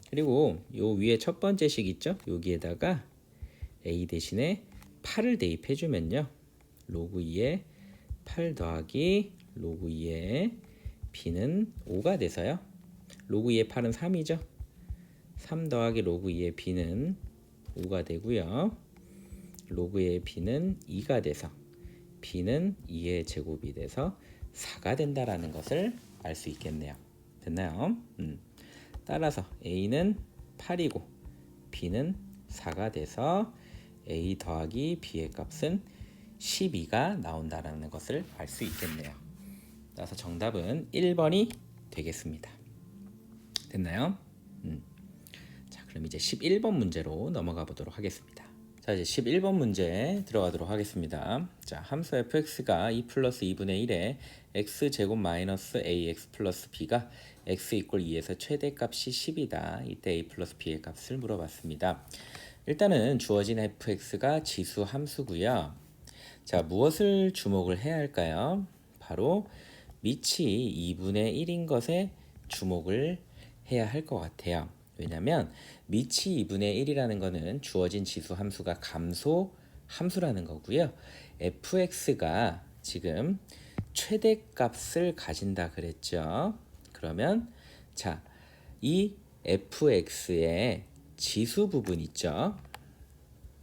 그리고 요 위에 첫 번째 식 있죠? 여기에다가 a 대신에 8을 대입해 주면요. 로그 2의 8 더하기 로그 2의 b는 5가 돼서요. 로그 2의 8은 3이죠. 3 더하기 로그 2의 b는 5가 되고요. 로그 2의 b는 2가 돼서 b는 2의 제곱이 돼서 4가 된다라는 것을 알 수 있겠네요. 됐나요? 따라서 a는 8이고 b는 4가 돼서 a 더하기 b의 값은 12가 나온다라는 것을 알 수 있겠네요. 따라서 정답은 1번이 되겠습니다. 됐나요? 자, 그럼 이제 11번 문제로 넘어가 보도록 하겠습니다. 자, 이제 11번 문제 들어가도록 하겠습니다. 자, 함수 fx가 2 플러스 2분의 1에 x제곱 마이너스 ax 플러스 b가 x 이퀄 2에서 최대값이 10이다. 이때 a 플러스 b의 값을 물어봤습니다. 일단은 주어진 fx가 지수 함수고요. 자, 무엇을 주목을 해야 할까요? 바로 밑이 2분의 1인 것에 주목을 해야 할 것 같아요. 왜냐하면 밑이 2분의 1이라는 것은 주어진 지수 함수가 감소 함수라는 거고요. fx가 지금 최대값을 가진다 그랬죠. 그러면 자, 이 fx의 지수 부분 있죠.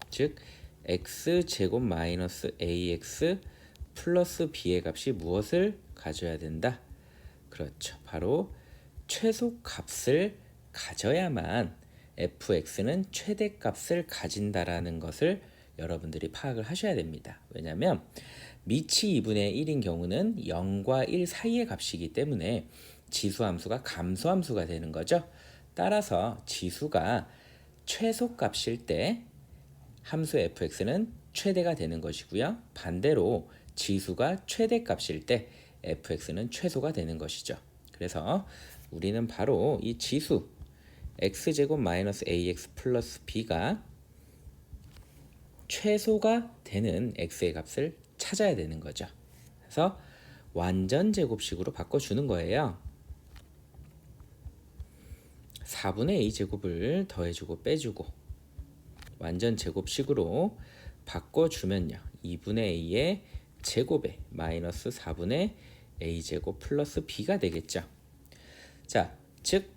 즉 x제곱 마이너스 ax 플러스 b의 값이 무엇을 가져야 된다? 그렇죠. 바로 최소값을 가져야만 fx는 최대값을 가진다라는 것을 여러분들이 파악을 하셔야 됩니다. 왜냐하면 밑이 2분의 1인 경우는 0과 1 사이의 값이기 때문에 지수함수가 감소함수가 되는 거죠. 따라서 지수가 최소값일 때 함수 fx는 최대가 되는 것이고요. 반대로 지수가 최대값일 때 fx는 최소가 되는 것이죠. 그래서 우리는 바로 이 지수 x제곱 마이너스 ax 플러스 b가 최소가 되는 x의 값을 찾아야 되는 거죠. 그래서 완전 제곱식으로 바꿔주는 거예요. 4분의 a 제곱을 더해주고 빼주고 완전 제곱식으로 바꿔주면요. 2분의 a의 제곱에 마이너스 4분의 a 제곱 플러스 b가 되겠죠. 자, 즉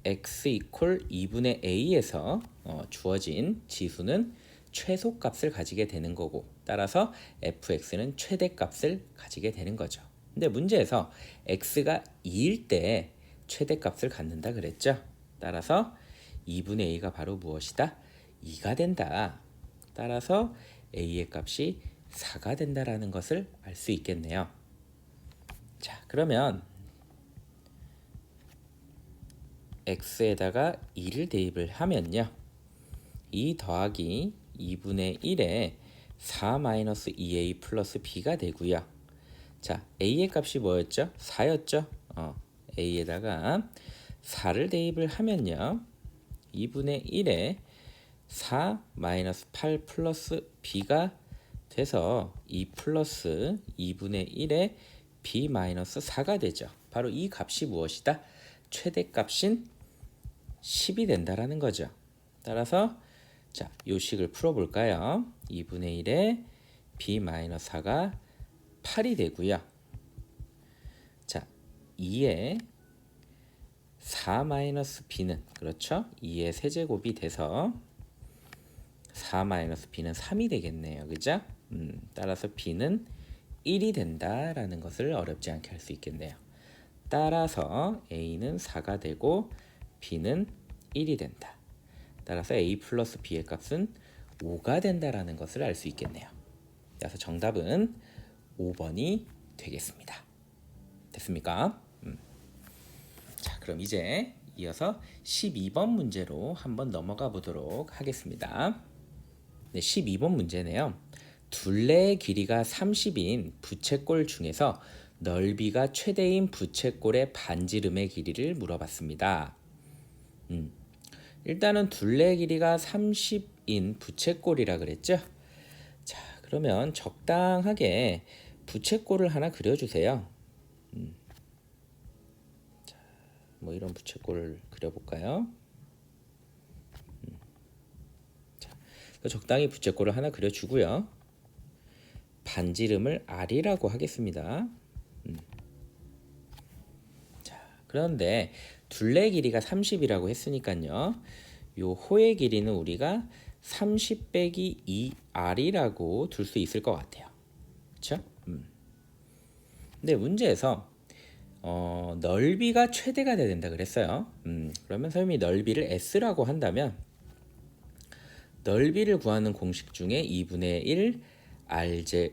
x 이퀄 2분의 a에서 주어진 지수는 최소값을 가지게 되는 거고 따라서 fx는 최대값을 가지게 되는 거죠. 근데 문제에서 x가 2일 때 최대값을 갖는다 그랬죠. 따라서 2분의 a가 바로 무엇이다? 2가 된다. 따라서 a의 값이 4가 된다라는 것을 알 수 있겠네요. 자, 그러면 x에다가 2를 대입을 하면요. 2 더하기 2분의 1에 4 마이너스 2a 플러스 b가 되고요. 자, a의 값이 뭐였죠? 4였죠? a에다가 4를 대입을 하면요. 2분의 1에 4 마이너스 8 플러스 b가 돼서 2 플러스 2분의 1에 b 마이너스 4가 되죠. 바로 이 값이 무엇이다? 최대값인 10이 된다라는 거죠. 따라서 자, 요 식을 풀어볼까요? 2분의 1에 b 마이너스 4가 8이 되고요. 자, 2에 4-b는 그렇죠? 2의 세제곱이 돼서 4-b는 3이 되겠네요. 그죠? 따라서 b는 1이 된다라는 것을 어렵지 않게 할 수 있겠네요. 따라서 a는 4가 되고 b는 1이 된다. 따라서 a 플러스 b의 값은 5가 된다라는 것을 알 수 있겠네요. 그래서 정답은 5번이 되겠습니다. 됐습니까? 자, 그럼 이제 이어서 12번 문제로 한번 넘어가 보도록 하겠습니다. 네, 12번 문제네요. 둘레의 길이가 30인 부채꼴 중에서 넓이가 최대인 부채꼴의 반지름의 길이를 물어봤습니다. 일단은 둘레의 길이가 30인 부채꼴이라 그랬죠? 자, 그러면 적당하게 부채꼴을 하나 그려주세요. 자, 뭐 이런 부채꼴을 그려볼까요? 자, 적당히 부채꼴을 하나 그려주고요. 반지름을 R이라고 하겠습니다. 자, 그런데 둘레 길이가 30이라고 했으니까요. 요 호의 길이는 우리가 30 빼기 2R이라고 둘 수 있을 것 같아요. 그렇죠? 근데 문제에서 넓이가 최대가 돼야 된다 그랬어요. 그러면 선생님이 넓이를 S라고 한다면 넓이를 구하는 공식 중에 2분의 1 RJ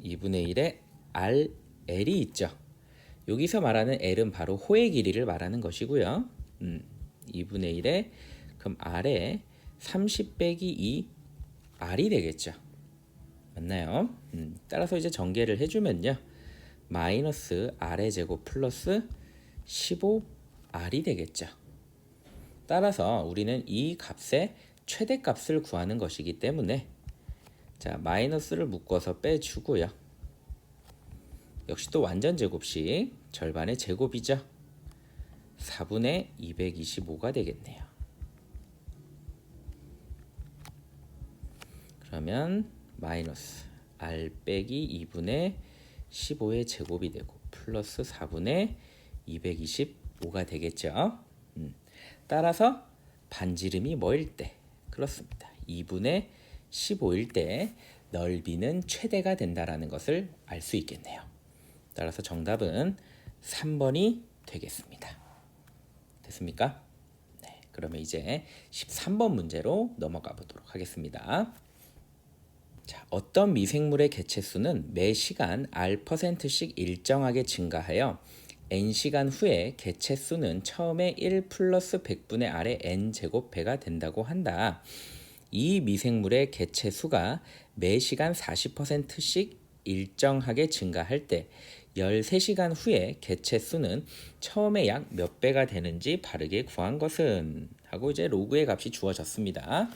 2분의 1의 RL이 있죠. 여기서 말하는 L은 바로 호의 길이를 말하는 것이고요. 2분의 1에 그럼 R에 30 빼기 2 R이 되겠죠. 맞나요? 따라서 이제 전개를 해주면요. 마이너스 R의 제곱 플러스 15R이 되겠죠. 따라서 우리는 이 값의 최대값을 구하는 것이기 때문에 자, 마이너스를 묶어서 빼주고요. 역시 또 완전 제곱식 절반의 제곱이죠. 4분의 225가 되겠네요. 그러면 마이너스 R 빼기 2분의 15의 제곱이 되고 플러스 4분의 225가 되겠죠. 따라서 반지름이 뭐일 때? 그렇습니다. 2분의 15일 때 넓이는 최대가 된다라는 것을 알 수 있겠네요. 따라서 정답은 3번이 되겠습니다. 됐습니까? 네, 그러면 이제 13번 문제로 넘어가 보도록 하겠습니다. 자, 어떤 미생물의 개체수는 매 시간 R%씩 일정하게 증가하여 n시간 후에 개체수는 처음에 1 플러스 100분의 R의 n제곱 배가 된다고 한다. 이 미생물의 개체수가 매 시간 40%씩 일정하게 증가할 때 13시간 후에 개체수는 처음에 약 몇 배가 되는지 바르게 구한 것은 하고 이제 로그의 값이 주어졌습니다.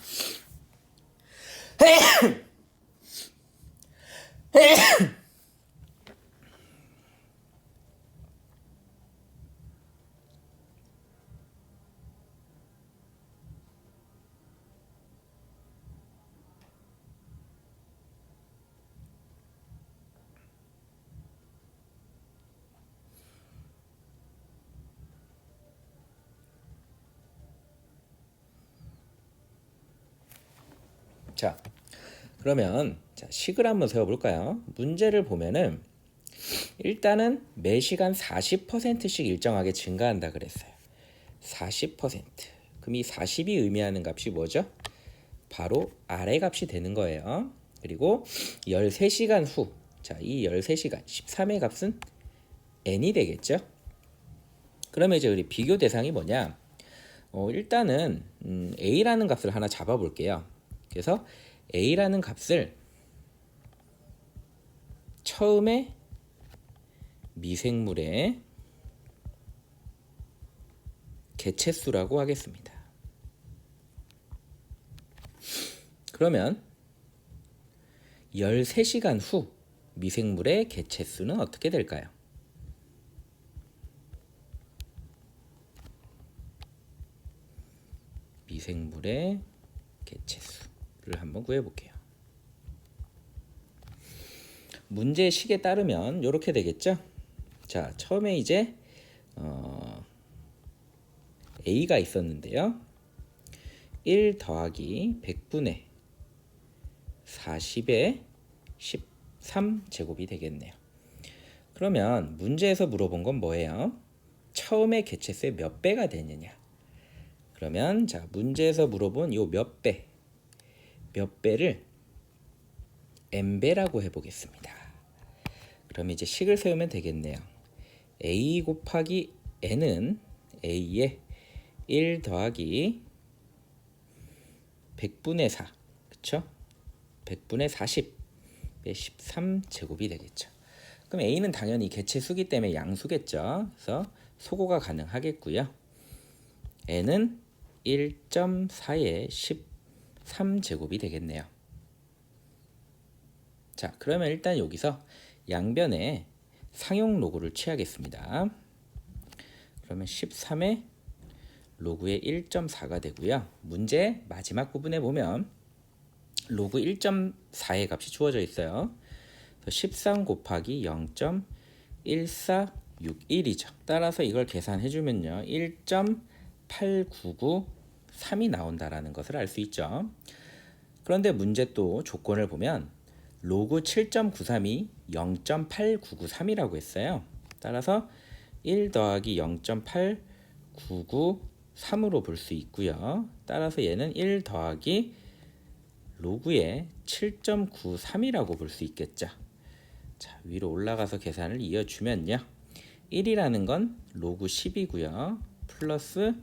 자, 그러면 자, 식을 한번 세워볼까요? 문제를 보면은 일단은 매 시간 40%씩 일정하게 증가한다 그랬어요. 40%. 그럼 이 40이 의미하는 값이 뭐죠? 바로 R의 값이 되는 거예요. 그리고 13시간 후. 자, 이 13시간 13의 값은 n이 되겠죠? 그러면 이제 우리 비교 대상이 뭐냐? 일단은 a라는 값을 하나 잡아 볼게요. 그래서 a라는 값을 처음에 미생물의 개체수라고 하겠습니다. 그러면 13시간 후 미생물의 개체수는 어떻게 될까요? 미생물의 개체수를 한번 구해볼게요. 문제 식에 따르면 이렇게 되겠죠. 자, 처음에 이제 a가 있었는데요. 1 더하기 100분의 40의 13제곱이 되겠네요. 그러면 문제에서 물어본 건 뭐예요? 처음에 개체수의 몇 배가 되느냐. 그러면 자, 문제에서 물어본 요 몇 배를 n배라고 해보겠습니다. 그럼 이제 식을 세우면 되겠네요. a 곱하기 n은 a의 1 더하기 100분의 4, 그쵸? 100분의 40의 13제곱이 되겠죠. 그럼 a는 당연히 개체수기 때문에 양수겠죠. 그래서 소거가 가능하겠고요. n은 1.4의 13제곱이 되겠네요. 자, 그러면 일단 여기서 양변에 상용 로그를 취하겠습니다. 그러면 13의 로그의 1.4가 되고요. 문제 마지막 부분에 보면 로그 1.4의 값이 주어져 있어요. 13 곱하기 0.1461이죠. 따라서 이걸 계산해주면요, 1.8993이 나온다라는 것을 알 수 있죠. 그런데 문제 또 조건을 보면 로그 7.93이 0.8993이라고 했어요. 따라서 1 더하기 0.8993으로 볼 수 있고요. 따라서 얘는 1 더하기 로그의 7.93이라고 볼 수 있겠죠. 자, 위로 올라가서 계산을 이어주면요, 1이라는 건 로그 10이고요. 플러스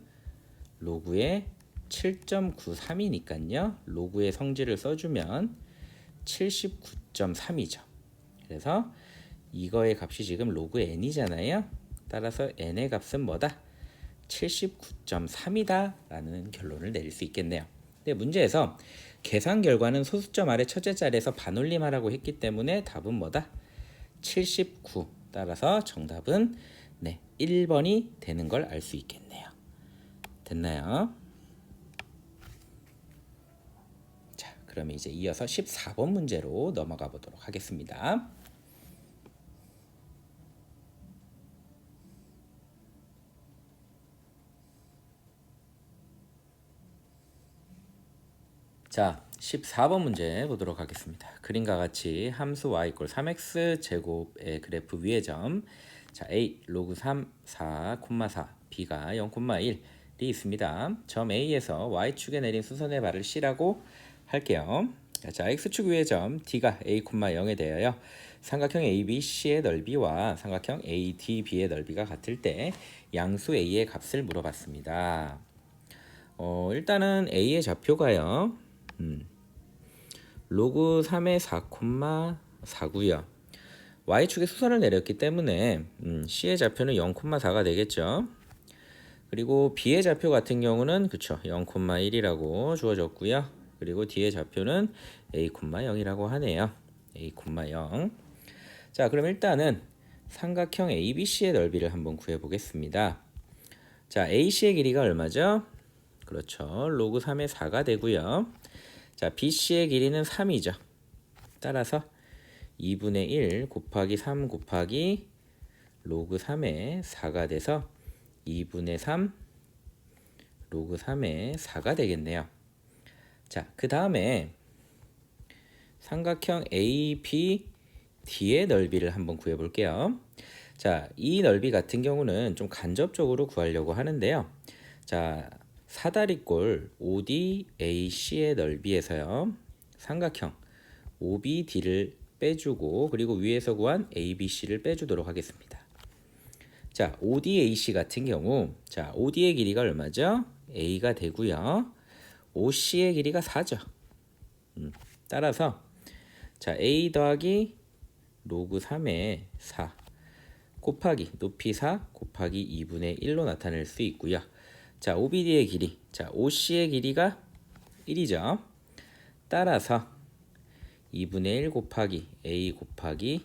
로그의 7.93이니까요. 로그의 성질을 써주면 79.3이죠. 그래서 이거의 값이 지금 로그 n이잖아요. 따라서 n의 값은 뭐다? 79.3이다 라는 결론을 내릴 수 있겠네요. 근데 문제에서 계산 결과는 소수점 아래 첫째 자리에서 반올림하라고 했기 때문에 답은 뭐다? 79. 따라서 정답은 1번이 되는 걸 알 수 있겠네요. 됐나요? 자, 그럼 이제 이어서 14번 문제로 넘어가 보도록 하겠습니다. 자, 14번 문제 보도록 하겠습니다. 그림과 같이 함수 y = 3x 제곱의 그래프 위의 점, 자, a 로그 3, 4, 4, b가 0,1이 있습니다. 점 A에서 Y축에 내린 수선의 발을 C라고 할게요. 자, X축 위의 점 D가 A, 0에 대하여 삼각형 ABC의 넓이와 삼각형 ADB의 넓이가 같을 때 양수 A의 값을 물어봤습니다. 일단은 A의 좌표가요, 로그 3의 4,4고요. Y축에 수선을 내렸기 때문에 C의 좌표는 0,4가 되겠죠. 그리고 B의 좌표 같은 경우는 그쵸, 0,1이라고 주어졌고요. 그리고 D의 좌표는 A,0이라고 하네요. A,0. 자, 그럼 일단은 삼각형 ABC의 넓이를 한번 구해 보겠습니다. 자, AC의 길이가 얼마죠? 그렇죠, 로그 3의 4가 되고요. 자, BC의 길이는 3이죠. 따라서 2분의 1 곱하기 3 곱하기 로그 3의 4가 돼서 2분의 3 로그 3의 4가 되겠네요. 자, 그 다음에 삼각형 ABD의 넓이를 한번 구해 볼게요. 자, 이 넓이 같은 경우는 좀 간접적으로 구하려고 하는데요. 자, 사다리꼴 ODAC의 넓이에서요, 삼각형 OBD를 빼주고 그리고 위에서 구한 ABC를 빼주도록 하겠습니다. 자, ODAC 같은 경우, 자, OD의 길이가 얼마죠? A가 되고요. OC의 길이가 4죠. 따라서 자, A 더하기 로그 3의 4 곱하기 높이 4 곱하기 2분의 1로 나타낼 수 있고요. 자, OBD의 길이, 자, OC의 길이가 1이죠. 따라서 2분의 1 곱하기 A 곱하기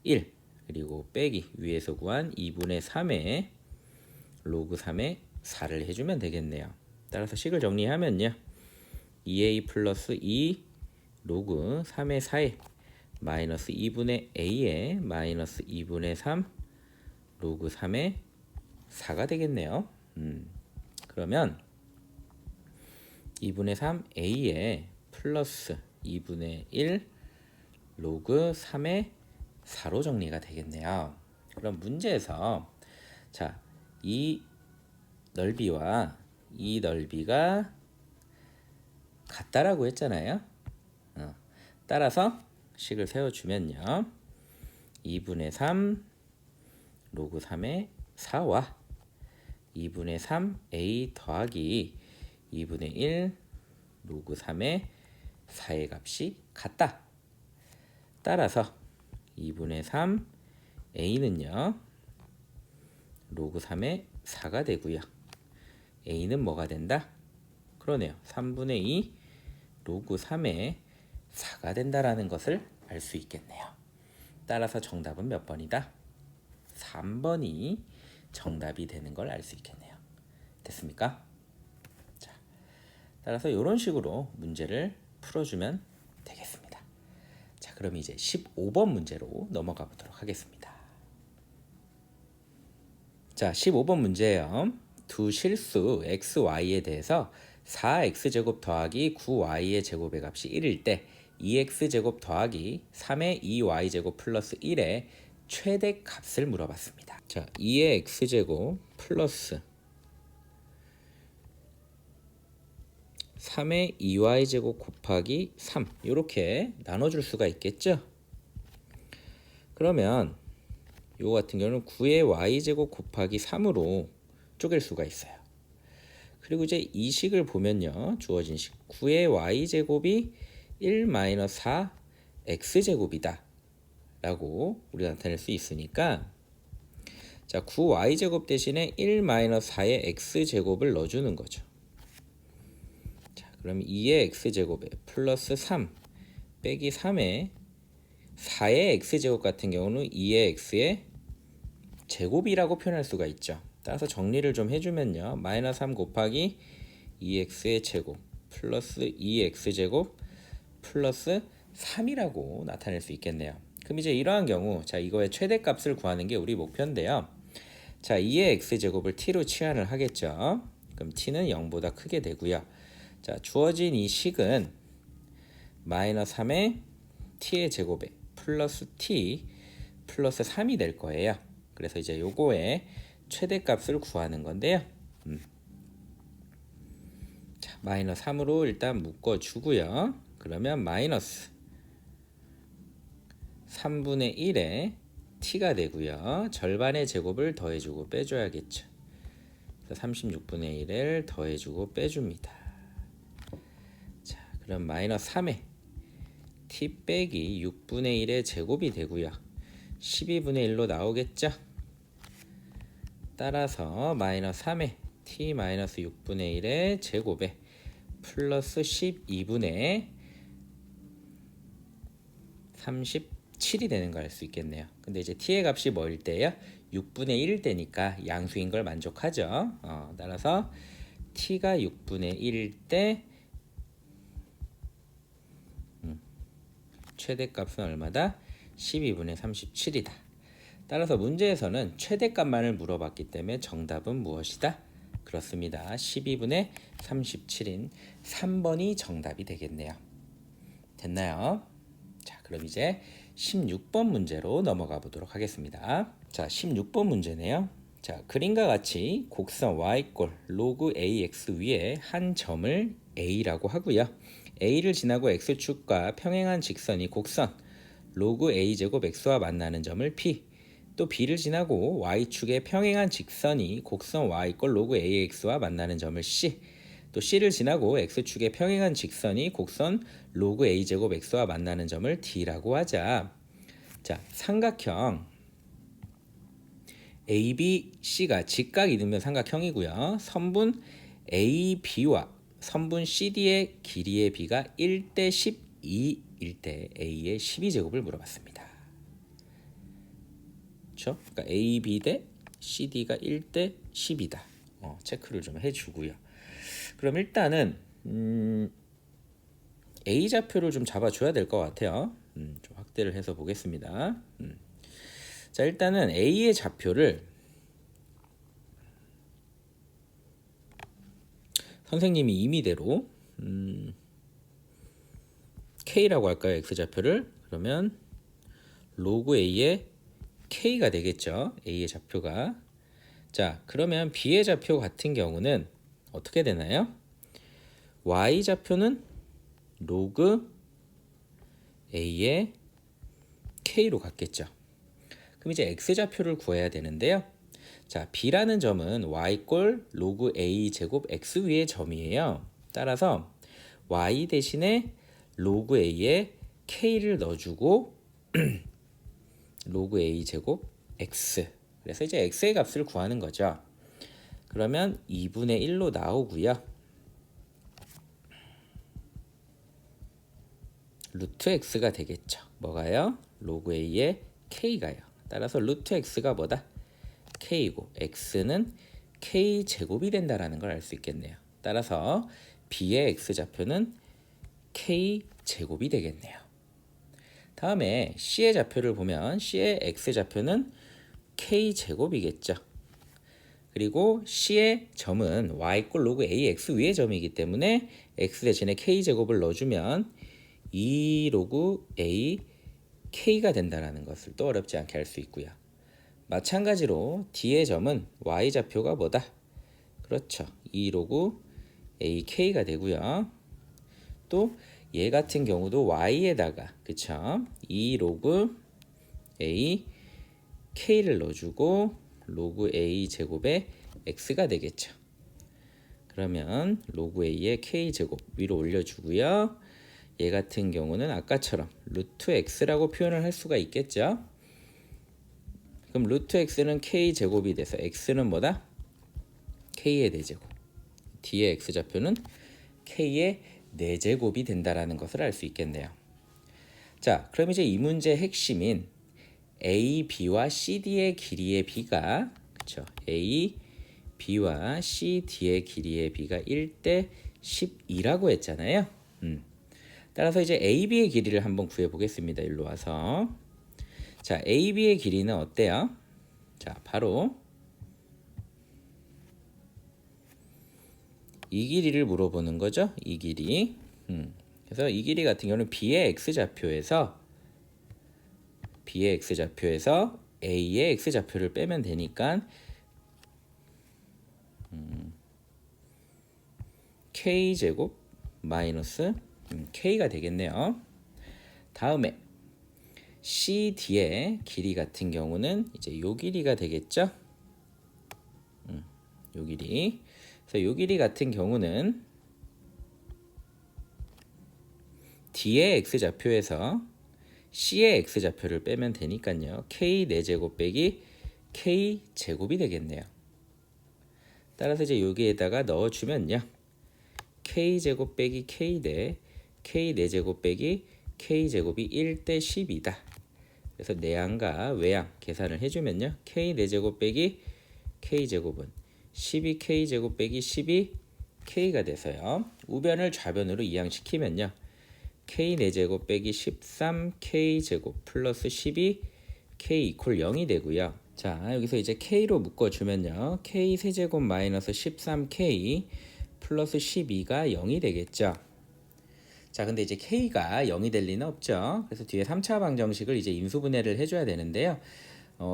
1 그리고 빼기 위에서 구한 2분의 3의 로그 3의 4를 해주면 되겠네요. 따라서 식을 정리하면요, 2A 플러스 2 로그 3의 4에 마이너스 2분의 A에 마이너스 2분의 3 로그 3의 4가 되겠네요. 그러면 2분의 3 a에 플러스 2분의 1 로그 3의 4로 정리가 되겠네요. 그럼 문제에서 자, 이 넓이와 이 넓이가 같다라고 했잖아요. 따라서 식을 세워주면요. 2분의 3 로그 3의 4와 2분의 3 a 더하기 2분의 1 로그 3의 4의 값이 같다. 따라서 2분의 3 a는요. 로그 3의 4가 되고요. a는 뭐가 된다? 그러네요. 3분의 2 로그 3의 4가 된다라는 것을 알 수 있겠네요. 따라서 정답은 몇 번이다? 3번이 정답이 되는 걸 알 수 있겠네요. 됐습니까? 자, 따라서 이런 식으로 문제를 풀어주면 되겠습니다. 자, 그럼 이제 15번 문제로 넘어가 보도록 하겠습니다. 자, 15번 문제예요. 두 실수 x, y에 대해서 4x제곱 더하기 9y의 제곱의 값이 1일 때 2x제곱 더하기 3의 2y제곱 플러스 1의 최대 값을 물어봤습니다. 자, 2의 x제곱 플러스 3의 2y제곱 곱하기 3 이렇게 나눠줄 수가 있겠죠? 그러면 이거 같은 경우는 9의 y제곱 곱하기 3으로 쪼갤 수가 있어요. 그리고 이제 이 식을 보면요. 주어진 식 9의 y제곱이 1-4 x제곱이다 라고 우리가 나타낼 수 있으니까 자 9y제곱 대신에 1-4의 x제곱을 넣어주는 거죠. 자 그럼 2의 x제곱에 플러스 3 빼기 3의 4의 x제곱 같은 경우는 2의 x의 제곱이라고 표현할 수가 있죠. 따라서 정리를 좀 해주면요. 마이너스 3 곱하기 2x의 제곱 플러스 2x제곱 플러스 3이라고 나타낼 수 있겠네요. 그럼 이제 이러한 경우 자 이거의 최대값을 구하는 게 우리 목표인데요. 자 2의 x제곱을 t로 치환을 하겠죠. 그럼 t는 0보다 크게 되고요. 자 주어진 이 식은 마이너스 3의 t의 제곱에 플러스 t 플러스 3이 될 거예요. 그래서 이제 요거의 최대값을 구하는 건데요. 자, 마이너스 3으로 일단 묶어주고요. 그러면 마이너스 3분의 1에 t가 되고요. 절반의 제곱을 더해주고 빼줘야겠죠. 그래서 36분의 1을 더해주고 빼줍니다. 자, 그럼 마이너스 3에 t 빼기 6분의 1의 제곱이 되고요. 12분의 1로 나오겠죠. 따라서 마이너스 3에 t 마이너스 6분의 1의 제곱에 플러스 12분의 37이 되는 걸 알 수 있겠네요. 근데 이제 t의 값이 뭐일 때요? 6분의 1일 때니까 양수인 걸 만족하죠. 따라서 t가 6분의 1일 때 최대값은 얼마다? 12분의 37이다. 따라서 문제에서는 최대값만을 물어봤기 때문에 정답은 무엇이다? 그렇습니다. 12분의 37인 3번이 정답이 되겠네요. 됐나요? 자, 그럼 이제 16번 문제로 넘어가 보도록 하겠습니다. 자, 16번 문제네요. 자, 그림과 같이 곡선 y꼴 로그 ax 위에 한 점을 a라고 하고요. a를 지나고 x축과 평행한 직선이 곡선 로그 a제곱 x와 만나는 점을 p, 또 b를 지나고 y축에 평행한 직선이 곡선 y꼴 로그 ax와 만나는 점을 c, 또 c를 지나고 x축에 평행한 직선이 곡선 로그 a제곱 x와 만나는 점을 d라고 하자. 자, 삼각형 ABC가 직각 이등변 삼각형이고요. 선분 AB와 선분 CD의 길이의 b가 1대 12일 때 A의 12제곱을 물어봤습니다. 그렇죠? 그러니까 AB 대 CD가 1대 10이다. 체크를 좀 해주고요. 그럼 일단은 A 좌표를 좀 잡아줘야 될 것 같아요. 좀 확대를 해서 보겠습니다. 자, 일단은 A의 좌표를 선생님이 임의대로 K라고 할까요? X좌표를. 그러면 로그 A의 K가 되겠죠. A의 좌표가. 자, 그러면 B의 좌표 같은 경우는 어떻게 되나요? Y좌표는 로그 A의 K로 갔겠죠. 그럼 이제 X좌표를 구해야 되는데요. 자, B라는 점은 Y꼴 로그 A 제곱 X 위의 점이에요. 따라서 Y 대신에 로그 A에 K를 넣어주고 로그 A 제곱 X. 그래서 이제 X의 값을 구하는 거죠. 그러면 2분의 1로 나오고요. 루트 X가 되겠죠. 뭐가요? 로그 A의 K가요. 따라서 루트 X가 뭐다? K고 X는 K 제곱이 된다라는 걸 알 수 있겠네요. 따라서 B의 X좌표는 K 제곱이 되겠네요. 다음에 C의 좌표를 보면 C의 X좌표는 K 제곱이겠죠. 그리고 C의 점은 Y꼴 로그 AX 위의 점이기 때문에 X 대신에 K 제곱을 넣어주면 2 로그 A K가 된다는 것을 또 어렵지 않게 알 수 있고요. 마찬가지로 D의 점은 Y좌표가 뭐다? 그렇죠. 2 로그 AK가 되고요. 또 얘 같은 경우도 Y에다가 그쵸? 2 로그 A K를 넣어주고 로그 A 제곱에 X가 되겠죠. 그러면 로그 A의 K 제곱 위로 올려주고요. 얘 같은 경우는 아까처럼 루트 X라고 표현을 할 수가 있겠죠. 그럼 루트 X는 K 제곱이 돼서 X는 뭐다? K의 4제곱. D의 X좌표는 K의 4제곱이 된다라는 것을 알 수 있겠네요. 자, 그럼 이제 이 문제의 핵심인 A, B와 CD의 길이의 B가 그쵸? A, B와 CD의 길이의 B가 1대 12라고 했잖아요. 따라서 이제 AB의 길이를 한번 구해보겠습니다. 일로 와서. 자, AB의 길이는 어때요? 자, 바로 이 길이를 물어보는 거죠. 이 길이. 그래서 이 길이 같은 경우는 B의 X좌표에서 A의 X좌표를 빼면 되니까 K제곱 마이너스 K가 되겠네요. 다음에 CD의 길이 같은 경우는 이제 요 길이가 되겠죠. 요 길이. 그래서 요 길이 같은 경우는 D의 X좌표에서 C의 X좌표를 빼면 되니까요. K 4제곱 빼기 K 제곱이 되겠네요. 따라서 이제 여기에다가 넣어주면요. K 제곱 빼기 K 대 K 4제곱 빼기 K 제곱이 1대 10이다. 그래서 내양과 외양 계산을 해주면요. K 4제곱 빼기 K 제곱은 12K 제곱 빼기 12K가 돼서요. 우변을 좌변으로 이항시키면요. K 4제곱 빼기 13K 제곱 플러스 12K 이퀄 0이 되고요. 자, 여기서 이제 K로 묶어주면요. K 세제곱 마이너스 13K 플러스 12가 0이 되겠죠. 자, 근데 이제 K가 0이 될 리는 없죠. 그래서 뒤에 3차 방정식을 이제 인수분해를 해줘야 되는데요.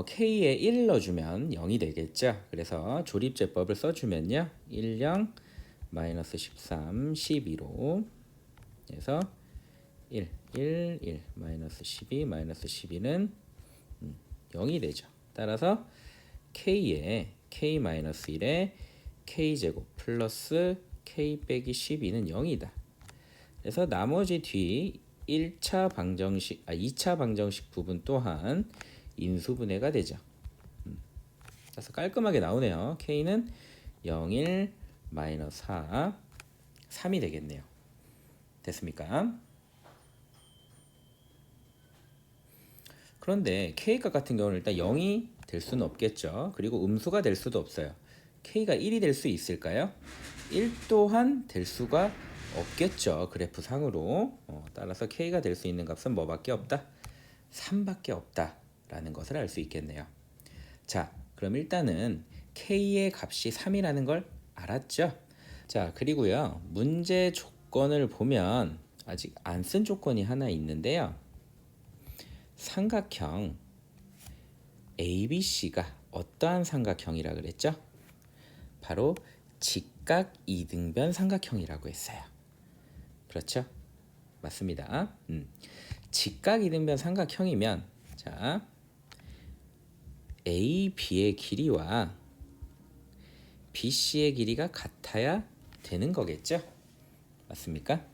K에 1을 넣어주면 0이 되겠죠. 그래서 조립제법을 써주면요. 1, 0, 마이너스 13, 12로 그래서 1, 1, 1, 마이너스 12, 마이너스 12는 0이 되죠. 따라서 K에 K-1에 K제곱 플러스 K 빼기 12는 0이다. 그래서 나머지 뒤 2차 방정식 부분 또한 인수분해가 되죠. 그래서 깔끔하게 나오네요. K는 0, 1, 마이너스 4, 3이 되겠네요. 됐습니까? 그런데 K값 같은 경우는 일단 0이 될 수는 없겠죠. 그리고 음수가 될 수도 없어요. K가 1이 될 수 있을까요? 1 또한 될 수가 없겠죠. 그래프 상으로. 따라서 K가 될 수 있는 값은 뭐밖에 없다? 3밖에 없다라는 것을 알 수 있겠네요. 자, 그럼 일단은 K의 값이 3이라는 걸 알았죠? 자, 그리고요. 문제 조건을 보면 아직 안 쓴 조건이 하나 있는데요. 삼각형 ABC가 어떠한 삼각형이라 그랬죠? 바로 직각 이등변 삼각형이라고 했어요. 그렇죠? 맞습니다. 직각 이등변 삼각형이면 자, AB의 길이와 BC의 길이가 같아야 되는 거겠죠? 맞습니까?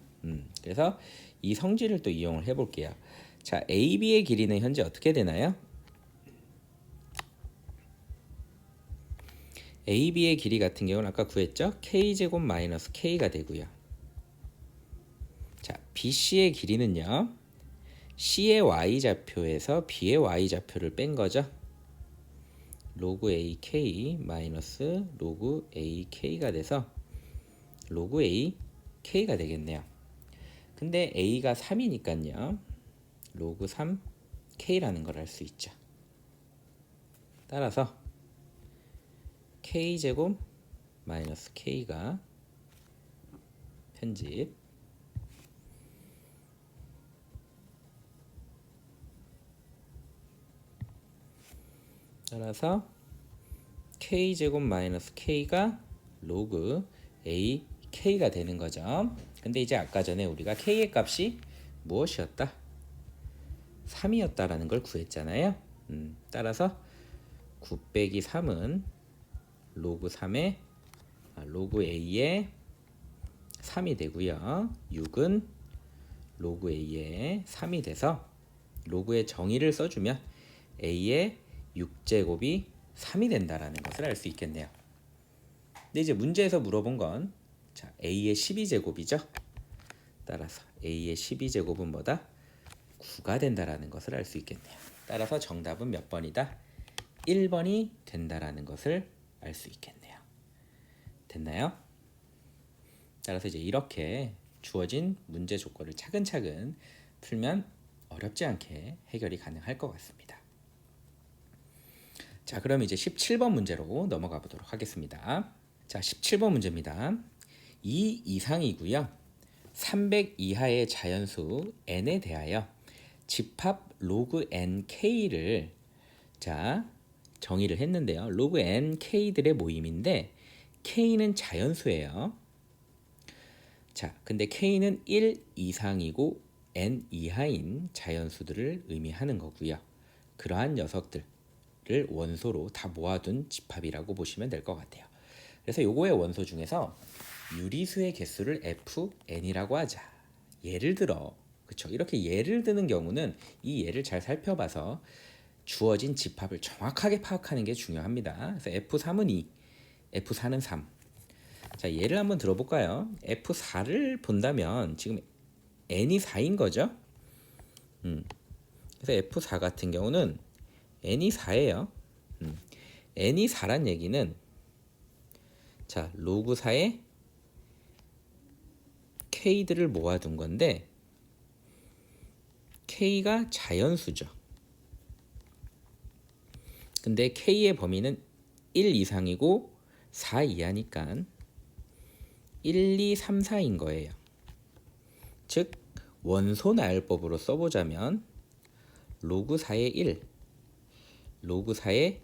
그래서 이 성질을 또 이용을 해볼게요. 자, AB의 길이는 현재 어떻게 되나요? AB의 길이 같은 경우는 아까 구했죠? K제곱 마이너스 K가 되고요. 자, BC의 길이는요. C의 Y좌표에서 B의 Y좌표를 뺀 거죠. 로그 AK 마이너스 로그 AK가 돼서 로그 AK가 되겠네요. 근데 A가 3이니까요. 로그 3K라는 걸 알 수 있죠. 따라서 K제곱 마이너스 K가 편집 따라서 K제곱 마이너스 K가 로그 AK가 되는 거죠. 근데 이제 아까 전에 우리가 K의 값이 무엇이었다? 3이었다라는 걸 구했잖아요. 따라서 9 빼기 3은 로그 3의 로그 A의 3이 되고요. 6은 로그 A의 3이 돼서 로그의 정의를 써주면 A의 6제곱이 3이 된다라는 것을 알 수 있겠네요. 근데 이제 문제에서 물어본 건 자, A의 12제곱이죠. 따라서 A의 12제곱은 뭐다? 9가 된다라는 것을 알 수 있겠네요. 따라서 정답은 몇 번이다? 1번이 된다라는 것을 알 수 있겠네요. 됐나요? 따라서 이제 이렇게 주어진 문제 조건을 차근차근 풀면 어렵지 않게 해결이 가능할 것 같습니다. 자, 그럼 이제 17번 문제로 넘어가 보도록 하겠습니다. 자, 17번 문제입니다. 2 이상이고요. 300 이하의 자연수 n에 대하여 집합 로그 nk를 자, 정의를 했는데요. 로그 nk들의 모임인데 k는 자연수예요. 자, 근데 k는 1 이상이고 n 이하인 자연수들을 의미하는 거고요. 그러한 녀석들을 원소로 다 모아둔 집합이라고 보시면 될 것 같아요. 그래서 요거의 원소 중에서 유리수의 개수를 fn이라고 하자. 예를 들어, 그쵸? 이렇게 예를 드는 경우는 이 예를 잘 살펴봐서 주어진 집합을 정확하게 파악하는 게 중요합니다. 그래서 F3은 2, F4는 3. 자, 예를 한번 들어볼까요? F4를 본다면 지금 n이 4인 거죠? 그래서 F4 같은 경우는 n이 4예요. n이 4란 얘기는 자, 로그 4에 k들을 모아둔 건데 k가 자연수죠. 근데 k의 범위는 1 이상이고 4 이하니까 1, 2, 3, 4인 거예요. 즉 원소 나열법으로 써보자면 로그 4의 1, 로그 4의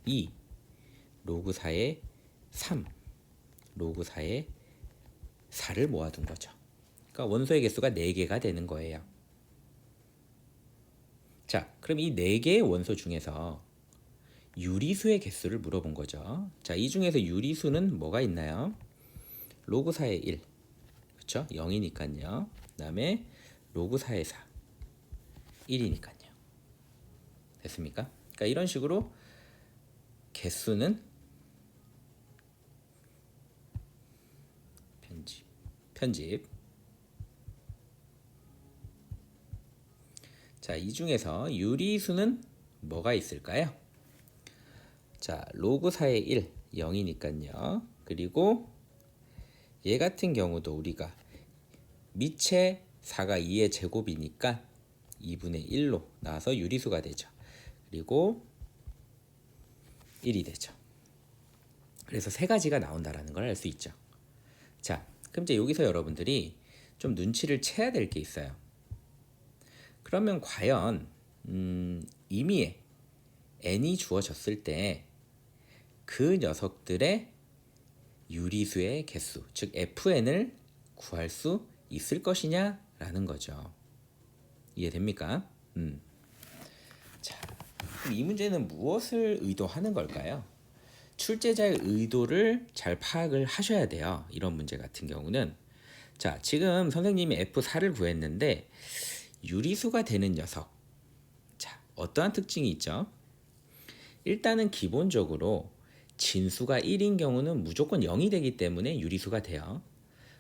2, 로그 4의 3, 로그 4의 4를 모아둔 거죠. 그러니까 원소의 개수가 4개가 되는 거예요. 자, 그럼 이 4개의 원소 중에서 유리수의 개수를 물어본 거죠. 자, 이 중에서 유리수는 뭐가 있나요? 로그 4의 1, 그렇죠? 0이니까요. 그 다음에 로그 4의 4, 1이니까요. 됐습니까? 그러니까 이런 식으로 개수는 편집. 자, 이 중에서 유리수는 뭐가 있을까요? 자, 로그 4의 1, 0이니까요. 그리고 얘 같은 경우도 우리가 미체 4가 2의 제곱이니까 2분의 1로 나와서 유리수가 되죠. 그리고 1이 되죠. 그래서 세 가지가 나온다라는 걸 알 수 있죠. 자, 그럼 이제 여기서 여러분들이 좀 눈치를 채야 될 게 있어요. 그러면 과연 임의에 n이 주어졌을 때 그 녀석들의 유리수의 개수, 즉 fn을 구할 수 있을 것이냐라는 거죠. 이해됩니까? 자, 그럼 이 문제는 무엇을 의도하는 걸까요? 출제자의 의도를 잘 파악을 하셔야 돼요. 이런 문제 같은 경우는. 자, 지금 선생님이 F4를 구했는데 유리수가 되는 녀석. 자, 어떠한 특징이 있죠? 일단은 기본적으로 진수가 1인 경우는 무조건 0이 되기 때문에 유리수가 돼요.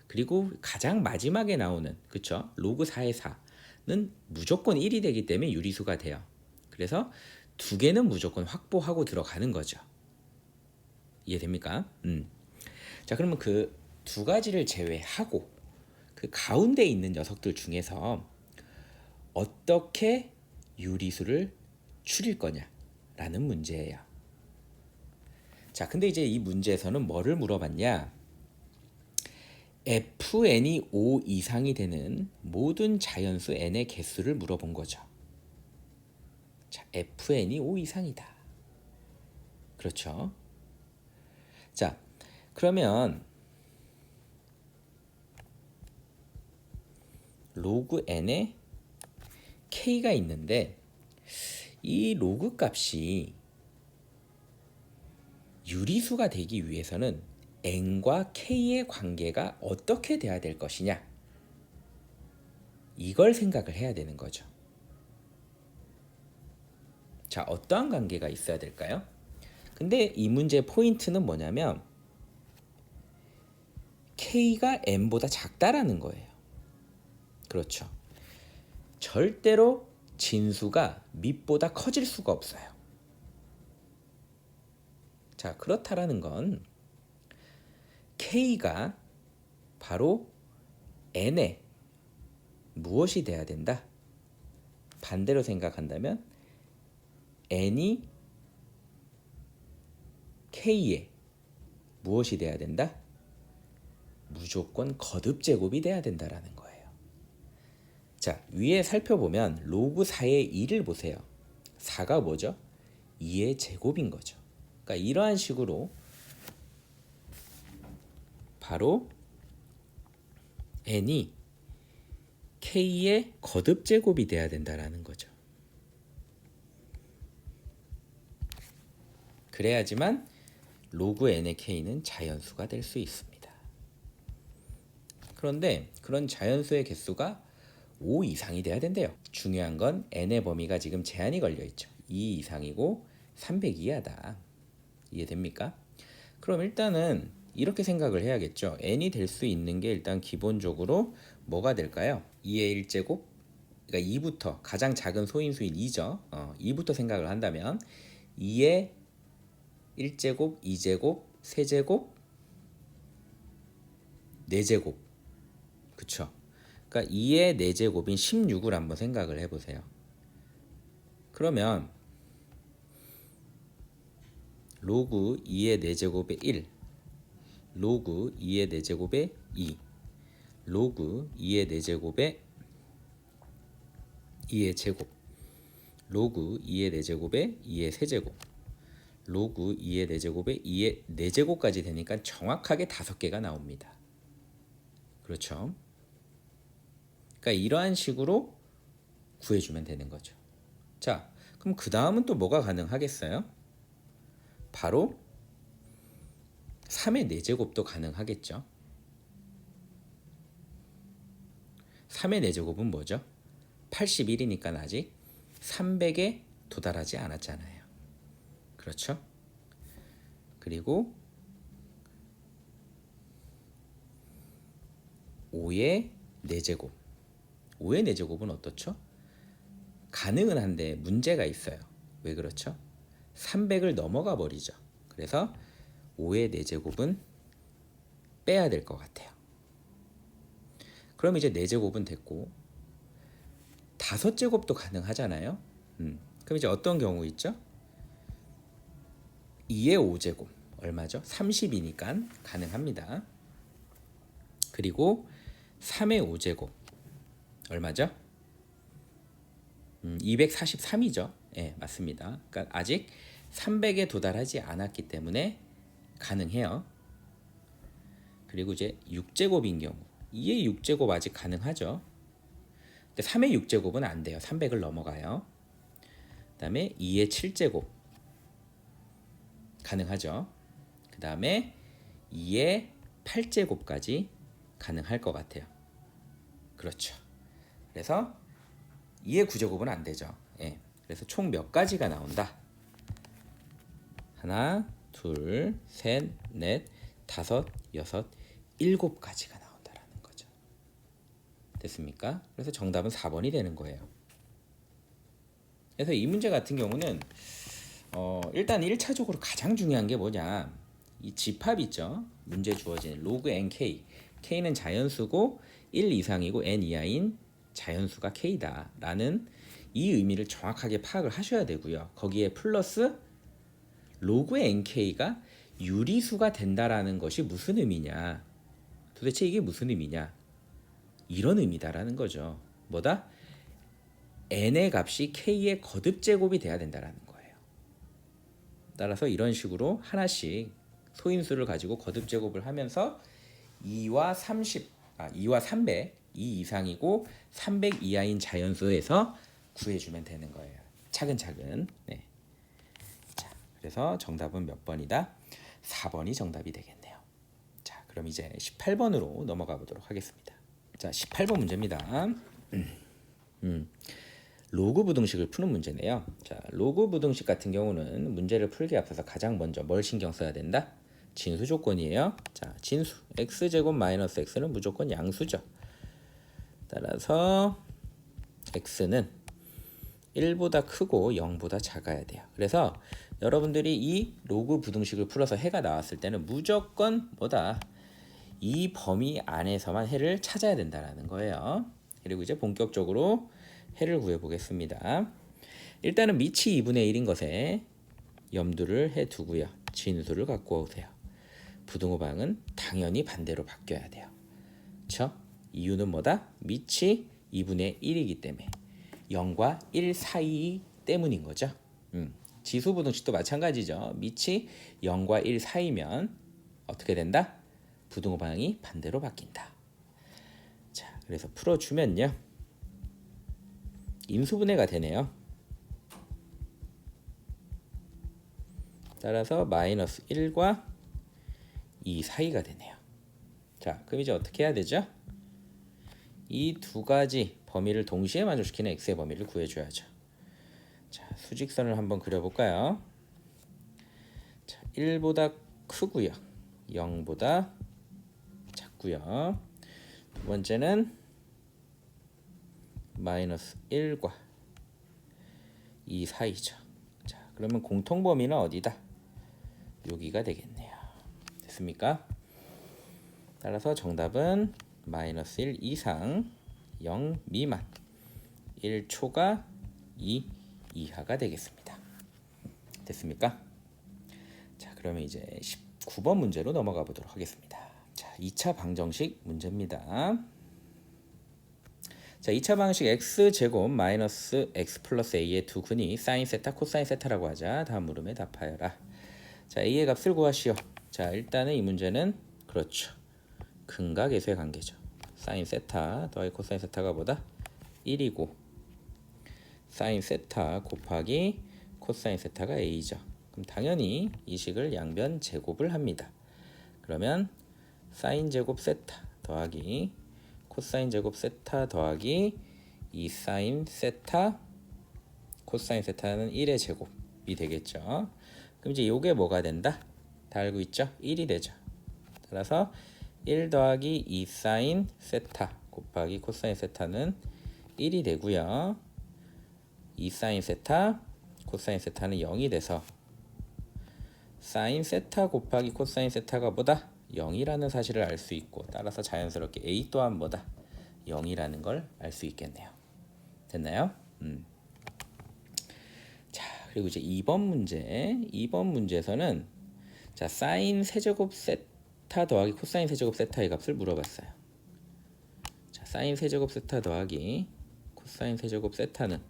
그리고 가장 마지막에 나오는, 그쵸? 로그 4의 4는 무조건 1이 되기 때문에 유리수가 돼요. 그래서 두 개는 무조건 확보하고 들어가는 거죠. 이해됩니까? 자, 그러면 그 두 가지를 제외하고 그 가운데 있는 녀석들 중에서 어떻게 유리수를 추릴 거냐라는 문제예요. 자, 근데 이제 이 문제에서는 뭐를 물어봤냐? fn이 5 이상이 되는 모든 자연수 n의 개수를 물어본 거죠. 자, fn이 5 이상이다. 그렇죠? 자, 그러면 로그 n에 k가 있는데 이 로그 값이 유리수가 되기 위해서는 n과 k의 관계가 어떻게 돼야 될 것이냐, 이걸 생각을 해야 되는 거죠. 자, 어떠한 관계가 있어야 될까요? 근데 이 문제의 포인트는 뭐냐면 k가 n보다 작다라는 거예요. 그렇죠. 절대로 진수가 밑보다 커질 수가 없어요. 자, 그렇다라는 건 k가 바로 n의 무엇이 돼야 된다? 반대로 생각한다면 n이 k의 무엇이 돼야 된다? 무조건 거듭 제곱이 돼야 된다라는 거예요. 자, 위에 살펴보면 로그 4의 2를 보세요. 4가 뭐죠? 2의 제곱인 거죠. 그러니까 이러한 식으로 바로 n이 k의 거듭 제곱이 돼야 된다라는 거죠. 그래야지만 로그 n의 k는 자연수가 될 수 있습니다. 그런데 그런 자연수의 개수가 5 이상이 돼야 된대요. 중요한 건 n의 범위가 지금 제한이 걸려 있죠. 2 이상이고 300 이하다. 이해됩니까? 그럼 일단은 이렇게 생각을 해야겠죠. n이 될 수 있는 게 일단 기본적으로 뭐가 될까요? 2의 1제곱, 그러니까 2부터 가장 작은 소인수인 2죠. 2부터 생각을 한다면 2의 1제곱, 2제곱, 3제곱, 4제곱. 그쵸? 그러니까 2의 4제곱인 16을 한번 생각을 해보세요. 그러면 로그 2의 4제곱의 1, 로그 2의 4제곱의 2, 로그 2의 4제곱의 2의 제곱, 로그 2의 4제곱의 2의 세제곱, 로그 2의 4제곱의 2의 4제곱까지 되니까 정확하게 5개가 나옵니다. 그렇죠? 그러니까 이러한 식으로 구해주면 되는 거죠. 자, 그럼 그 다음은 또 뭐가 가능하겠어요? 바로 3의 4제곱도 가능하겠죠. 3의 4제곱은 뭐죠? 81이니까 아직 300에 도달하지 않았잖아요. 그렇죠? 그리고 5의 4제곱. 5의 4제곱은 어떻죠? 가능은 한데 문제가 있어요. 왜 그렇죠? 300을 넘어가 버리죠. 그래서 5의 4제곱은 빼야 될 것 같아요. 그럼 이제 4제곱은 됐고 5제곱도 가능하잖아요. 그럼 이제 어떤 경우 있죠? 2의 5제곱 얼마죠? 30이니까 가능합니다. 그리고 3의 5제곱 얼마죠? 243이죠. 예, 맞습니다. 그러니까 아직 300에 도달하지 않았기 때문에 가능해요. 그리고 이제 6제곱인 경우 2의 6제곱 아직 가능하죠. 근데 3의 6제곱은 안 돼요. 300을 넘어가요. 그 다음에 2의 7제곱 가능하죠. 그 다음에 2의 8제곱까지 가능할 것 같아요. 그렇죠. 그래서 2의 9제곱은 안 되죠. 예. 그래서 총 몇 가지가 나온다? 하나, 둘, 셋, 넷, 다섯, 여섯, 7가지가 나온다라는 거죠. 됐습니까? 그래서 정답은 4번이 되는 거예요. 그래서 이 문제 같은 경우는 일단 1차적으로 가장 중요한 게 뭐냐, 이 집합 있죠. 문제 주어진 로그 nk, k는 자연수고 1 이상이고 n 이하인 자연수가 k다 라는 이 의미를 정확하게 파악을 하셔야 되고요. 거기에 플러스 로그 nk가 유리수가 된다라는 것이 무슨 의미냐, 도대체 이게 무슨 의미냐, 이런 의미다라는 거죠. 뭐다? n의 값이 k의 거듭제곱이 돼야 된다라는 거예요. 따라서 이런 식으로 하나씩 소인수를 가지고 거듭제곱을 하면서 2와 300, 2 이상이고 300 이하인 자연수에서 구해주면 되는 거예요. 차근차근. 네. 자, 그래서 정답은 몇 번이다? 4번이 정답이 되겠네요. 자, 그럼 이제 18번으로 넘어가 보도록 하겠습니다. 자, 18번 문제입니다. 로그 부등식을 푸는 문제네요. 자, 로그 부등식 같은 경우는 문제를 풀기 앞서서 가장 먼저 뭘 신경 써야 된다? 진수 조건이에요. 자, 진수 x제곱 마이너스 x는 무조건 양수죠. 따라서 x는 1보다 크고 0보다 작아야 돼요. 그래서 여러분들이 이 로그 부등식을 풀어서 해가 나왔을 때는 무조건 뭐다? 이 범위 안에서만 해를 찾아야 된다는 거예요. 그리고 이제 본격적으로 해를 구해 보겠습니다. 일단은 밑이 2분의 1인 것에 염두를 해 두고요. 진수를 갖고 오세요. 부등호방은 당연히 반대로 바뀌어야 돼요. 그렇죠? 이유는 뭐다? 밑이 2분의 1이기 때문에 0과 1 사이 때문인 거죠. 지수부등식도 마찬가지죠. 밑이 0과 1 사이면 어떻게 된다? 부등호방이 반대로 바뀐다. 자, 그래서 풀어주면요. 인수분해가 되네요. 따라서 마이너스 1과 2 사이가 되네요. 자, 그럼 이제 어떻게 해야 되죠? 이 두 가지 범위를 동시에 만족시키는 x의 범위를 구해줘야죠. 자, 수직선을 한번 그려볼까요? 자, 1보다 크고요. 0보다 작고요. 두 번째는 마이너스 1과 2 사이죠. 자, 그러면 공통 범위는 어디다? 여기가 되겠네요. 됐습니까? 따라서 정답은 마이너스 1 이상 0 미만 1 초과 2 이하가 되겠습니다. 됐습니까? 자, 그러면 이제 19번 문제로 넘어가 보도록 하겠습니다. 자, 2차 방정식 문제입니다. 자, 2차 방식 x제곱 마이너스 x 플러스 a의 두 근이 사인 세타 코사인 세타라고 하자. 다음 물음에 답하여라. 자, a의 값을 구하시오. 자, 일단은 이 문제는 그렇죠. 근과 계수의 관계죠. 사인 세타 더하기 코사인 세타가 뭐다? 1이고 사인 세타 곱하기 코사인 세타가 a죠. 그럼 당연히 이 식을 양변 제곱을 합니다. 그러면 사인 제곱 세타 더하기 코사인 제곱 세타 더하기 이 사인 세타 코사인 세타는 1의 제곱이 되겠죠. 그럼 이제 요게 뭐가 된다? 다 알고 있죠? 1이 되죠. 따라서 1 더하기 2 사인 세타 곱하기 코사인 세타는 1이 되고요. 2 사인 세타 코사인 세타는 0이 돼서 사인 세타 곱하기 코사인 세타가 뭐다? 0이라는 사실을 알 수 있고, 따라서 자연스럽게 a 또한 뭐다? 0이라는 걸 알 수 있겠네요. 됐나요? 자, 그리고 이제 2번 문제에서는 자, 사인 세제곱 세타 더하기 코사인 세제곱 세타의 값을 물어봤어요. 사인 세제곱 세타 더하기 코사인 세제곱 세타는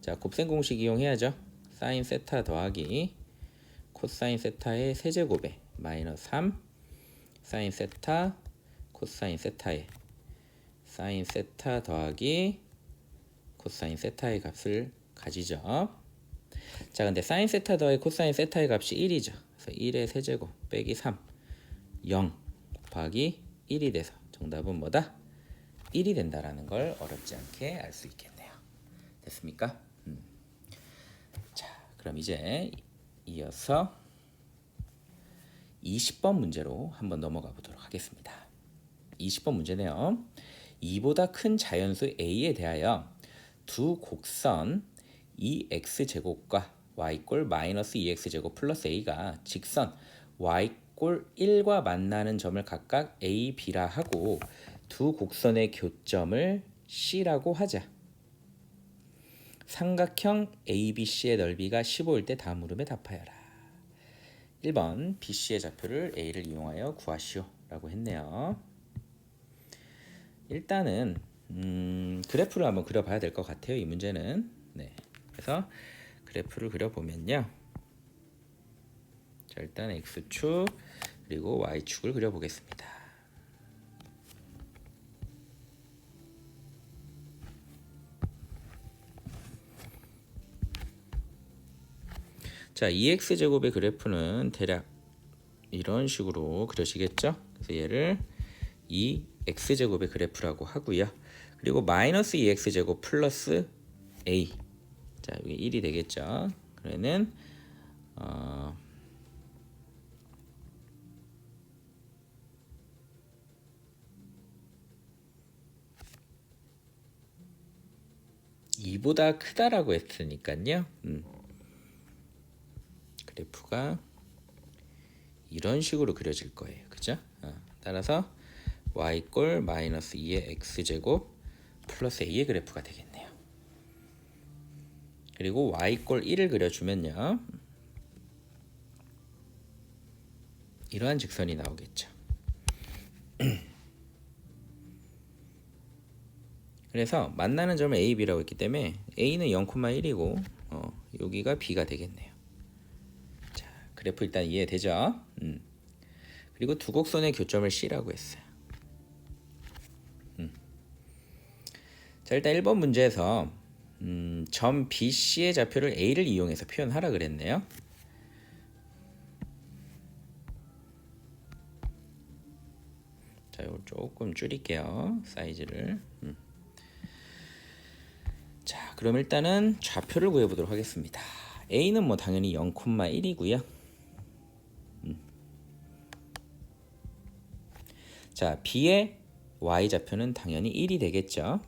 자 곱셈 공식 이용해야죠. 사인 세타 더하기 코사인 세타의 세제곱에 마이너스 3 사인 세타 코사인 세타의 사인 세타 더하기 코사인 세타의 값을 가지죠. 자 근데 사인 세타 더하기 코사인 세타의 값이 1이죠. 그래서 1의 세제곱 빼기 3 0 곱하기 1이 돼서 정답은 뭐다? 1이 된다라는 걸 어렵지 않게 알 수 있겠네요. 됐습니까? 자 그럼 이제 이어서 20번 문제로 한번 넘어가 보도록 하겠습니다. 20번 문제네요. 2보다 큰 자연수 a에 대하여 두 곡선 2x제곱과 y꼴 마이너스 2x제곱 플러스 a가 직선 y꼴 1과 만나는 점을 각각 a, b라 하고 두 곡선의 교점을 c라고 하자. 삼각형 ABC의 넓이가 15일 때 다음 물음에 답하여라. 1번 BC의 좌표를 A를 이용하여 구하시오 라고 했네요. 일단은 그래프를 한번 그려봐야 될 것 같아요. 이 문제는. 네. 그래서 그래프를 그려보면요. 자, 일단 X축 그리고 Y축을 그려보겠습니다. 자, 2x제곱의 그래프는 대략 이런 식으로 그려지겠죠. 그래서 얘를 2x제곱의 그래프라고 하고요. 그리고 마이너스 2x제곱 플러스 a. 자, 이게 1이 되겠죠. 그러면 2보다 크다라고 했으니까요. 그래프가 이런 식으로 그려질 거예요. 그죠? 따라서 y꼴 마이너스 2의 x제곱 플러스 a의 그래프가 되겠네요. 그리고 y꼴 1을 그려주면요. 이러한 직선이 나오겠죠. 그래서 만나는 점을 a, b라고 했기 때문에 a는 0,1이고 여기가 b가 되겠네요. 그래프 일단 이해되죠? 그리고 두 곡선의 교점을 C라고 했어요. 자, 일단 1번 문제에서 점 BC의 좌표를 A를 이용해서 표현하라 그랬네요. 자, 이걸 조금 줄일게요. 사이즈를. 자, 그럼 일단은 좌표를 구해보도록 하겠습니다. A는 뭐 당연히 0,1이고요. 자, B의 y좌표는 당연히 1이 되겠죠.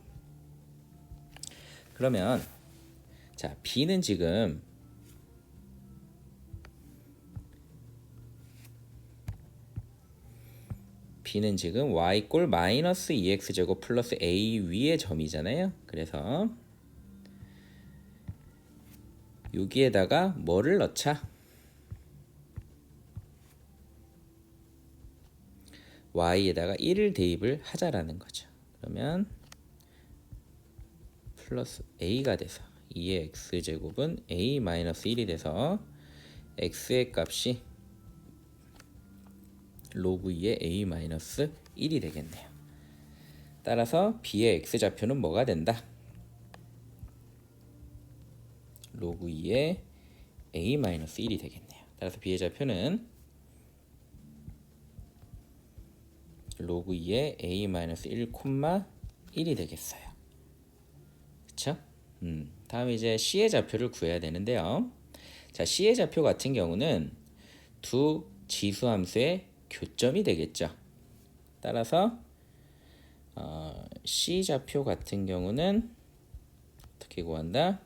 그러면 자, B는 지금 y꼴 마이너스 2x제곱 플러스 a 위의 점이잖아요. 그래서 여기에다가 뭐를 넣자? y에다가 1을 대입을 하자라는 거죠. 그러면 플러스 a가 돼서 2의 x제곱은 a 마이너스 1이 돼서 x의 값이 로그 2의 a 마이너스 1이 되겠네요. 따라서 b의 x좌표는 뭐가 된다? 로그 2의 a 마이너스 1이 되겠네요. 따라서 b의 좌표는 로그 2의 a 마이너스 1,1이 되겠어요. 그쵸? 다음에 이제 C의 좌표를 구해야 되는데요. 자, C의 좌표 같은 경우는 두 지수함수의 교점이 되겠죠. 따라서 C 좌표 같은 경우는 어떻게 구한다?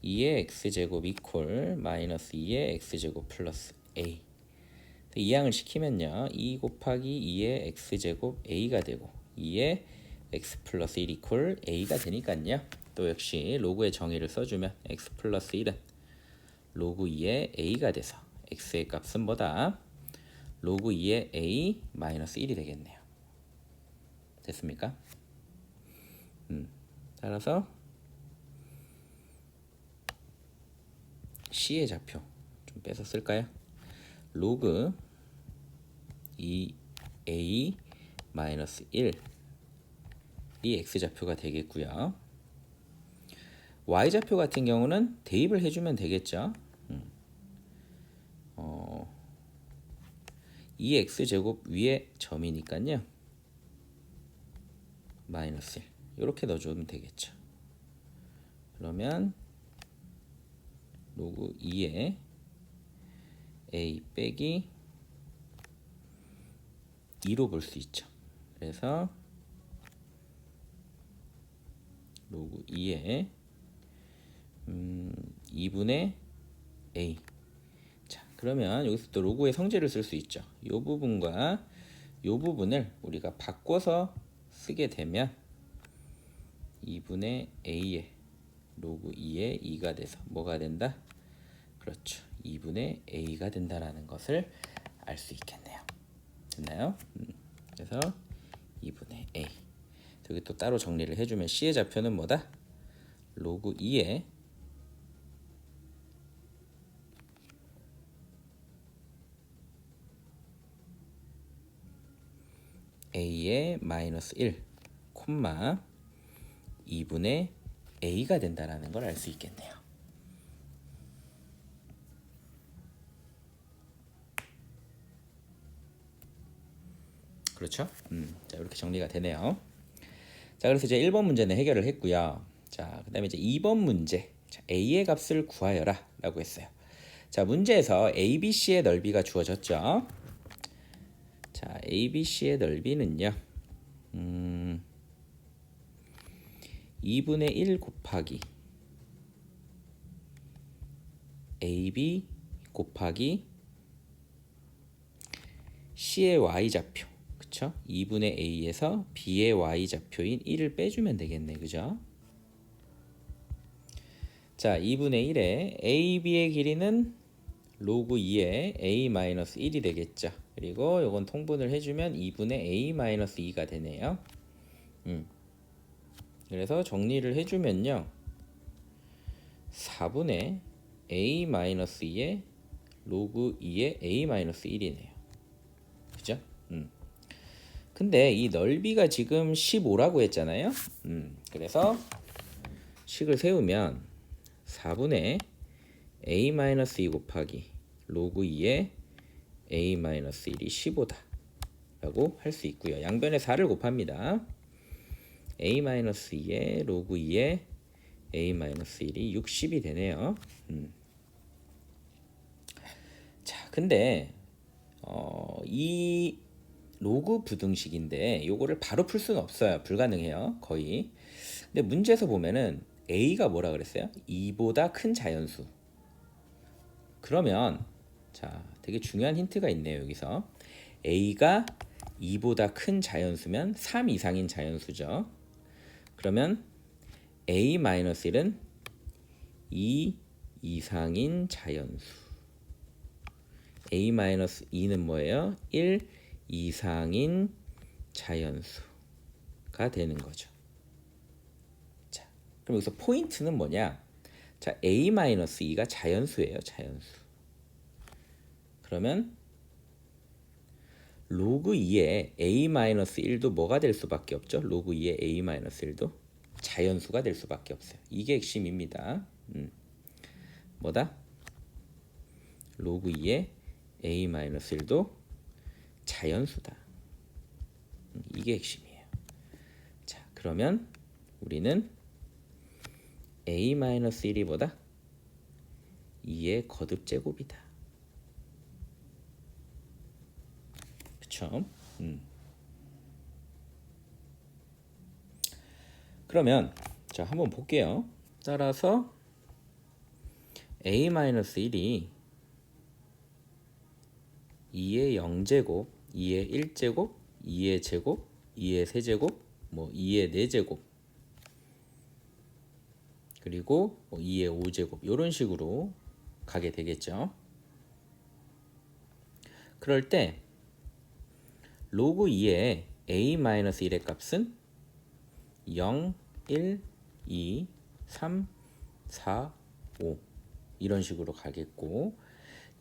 2의 x제곱 이퀄 마이너스 2의 x제곱 플러스 a. 이항을 시키면요. 2 곱하기 2의 x제곱 a가 되고 2의 x 플러스 1 이퀄 a가 되니까요. 또 역시 로그의 정의를 써주면 x 플러스 1은 로그 2의 a가 돼서 x의 값은 뭐다? 로그 2의 a 마이너스 1이 되겠네요. 됐습니까? 따라서 C의 좌표 좀 빼서 쓸까요? 로그 2a 마이너스 1이 x좌표가 되겠고요. y좌표 같은 경우는 대입을 해주면 되겠죠. 2x제곱 위에 점이니까요. 마이너스 1 이렇게 넣어주면 되겠죠. 그러면 로그 2에 a 빼기 2로 볼 수 있죠. 그래서 로그 2에 2분의 a. 자, 그러면 여기서 또 로그의 성질을 쓸 수 있죠. 이 부분과 이 부분을 우리가 바꿔서 쓰게 되면 2분의 a의 로그 2의 2가 돼서 뭐가 된다? 그렇죠. 2분의 a가 된다라는 것을 알 수 있겠네요. 됐나요? 그래서 2분의 a. 여기 또 따로 정리를 해주면 C의 좌표는 뭐다? 로그 2에 a의 마이너스 1, 콤마 2분의 a가 된다라는 걸 알 수 있겠네요. 그렇죠? 자, 이렇게 정리가 되네요. 자, 그래서 이제 1번 문제는 해결을 했고요. 자, 그다음에 이제 2번 문제. 자, a의 값을 구하여라 라고 했어요. 자, 문제에서 ABC의 넓이가 주어졌죠. 자, ABC의 넓이는요. 2분의 1 곱하기 AB 곱하기 C의 Y좌표. 그쵸? 2분의 A에서 B의 Y좌표인 1을 빼주면 되겠네. 그죠? 자, 2분의 1에 AB의 길이는 로그 2에 A-1이 되겠죠. 그리고 요건 통분을 해주면 2분의 A-2가 되네요. 그래서 정리를 해주면요. 4분의 A-2의 로그 2의 A-1이네요. 그죠? 근데 이 넓이가 지금 15라고 했잖아요. 그래서 식을 세우면 4분의 A-2 곱하기 로그 2의 A-1이 15다 라고 할 수 있고요. 양변에 4를 곱합니다. A-2의 로그 2의 A-1이 60이 되네요. 자, 근데 이 로그 부등식인데 요거를 바로 풀 수는 없어요. 불가능해요. 거의. 근데 문제에서 보면은 A가 뭐라 그랬어요? 2보다 큰 자연수. 그러면 자, 되게 중요한 힌트가 있네요. 여기서 A가 2보다 큰 자연수면 3 이상인 자연수죠. 그러면 A-1은 2 이상인 자연수. A-2는 뭐예요? 1 이상인 자연수가 되는 거죠. 자, 그럼 여기서 포인트는 뭐냐? 자, A-2가 자연수예요. 자연수. 그러면 로그 2의 A-1도 뭐가 될 수밖에 없죠? 로그 2의 A-1도 자연수가 될 수밖에 없어요. 이게 핵심입니다. 뭐다? 로그 2의 A-1도 자연수다. 이게 핵심이에요. 자, 그러면 우리는 A-1이 뭐다? 2의 거듭제곱이다. 그쵸? 그러면 자, 한번 볼게요. 따라서 A-1이 2의 0제곱, 2의 1제곱, 2의 제곱, 2의 세제곱, 뭐 2의 4제곱, 그리고 뭐 2의 5제곱 이런 식으로 가게 되겠죠. 그럴 때 로그 2의 A-1의 값은 0, 1, 2, 3, 4, 5 이런 식으로 가겠고,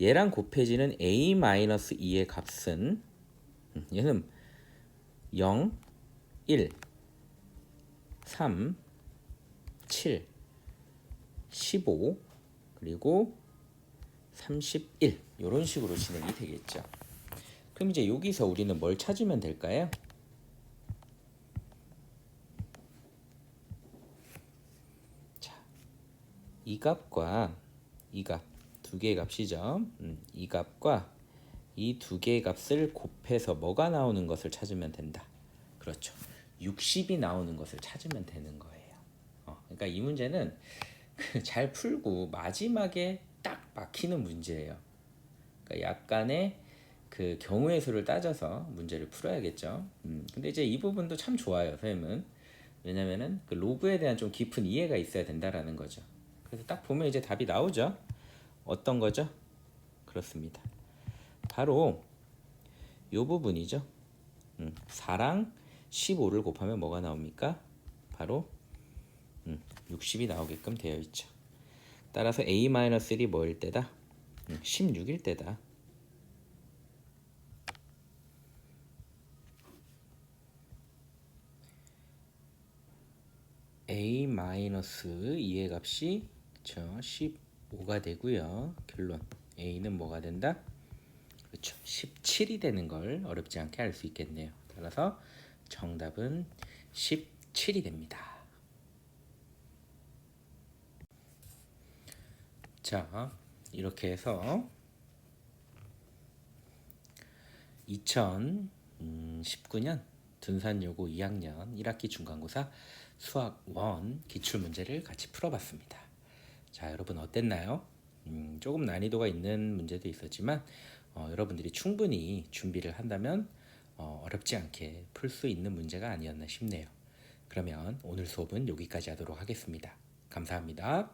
얘랑 곱해지는 a-2의 값은 얘는 0, 1, 3, 7, 15 그리고 31 이런 식으로 진행이 되겠죠. 그럼 이제 여기서 우리는 뭘 찾으면 될까요? 자, 이 값과 이 값 두 개의 값이죠. 이 값과 이 두 개의 값을 곱해서 뭐가 나오는 것을 찾으면 된다. 그렇죠. 60이 나오는 것을 찾으면 되는 거예요. 그러니까 이 문제는 잘 풀고 마지막에 딱 막히는 문제예요. 그러니까 약간의 그 경우의 수를 따져서 문제를 풀어야겠죠. 근데 이제 이 부분도 참 좋아요, 선생님은. 왜냐면은 그 로그에 대한 좀 깊은 이해가 있어야 된다라는 거죠. 그래서 딱 보면 이제 답이 나오죠. 어떤 거죠? 그렇습니다. 바로 이 부분이죠. 4랑 15를 곱하면 뭐가 나옵니까? 바로 60이 나오게끔 되어 있죠. 따라서 a-1이 뭐일 때다? 16일 때다. a-2의 값이 15가 되고요. 결론 a는 뭐가 된다? 그렇죠. 17이 되는 걸 어렵지 않게 알 수 있겠네요. 따라서 정답은 17이 됩니다. 자, 이렇게 해서 2019년 둔산여고 2학년 1학기 중간고사 수학 1 기출문제를 같이 풀어봤습니다. 자, 여러분 어땠나요? 조금 난이도가 있는 문제도 있었지만 여러분들이 충분히 준비를 한다면 어렵지 않게 풀 수 있는 문제가 아니었나 싶네요. 그러면 오늘 수업은 여기까지 하도록 하겠습니다. 감사합니다.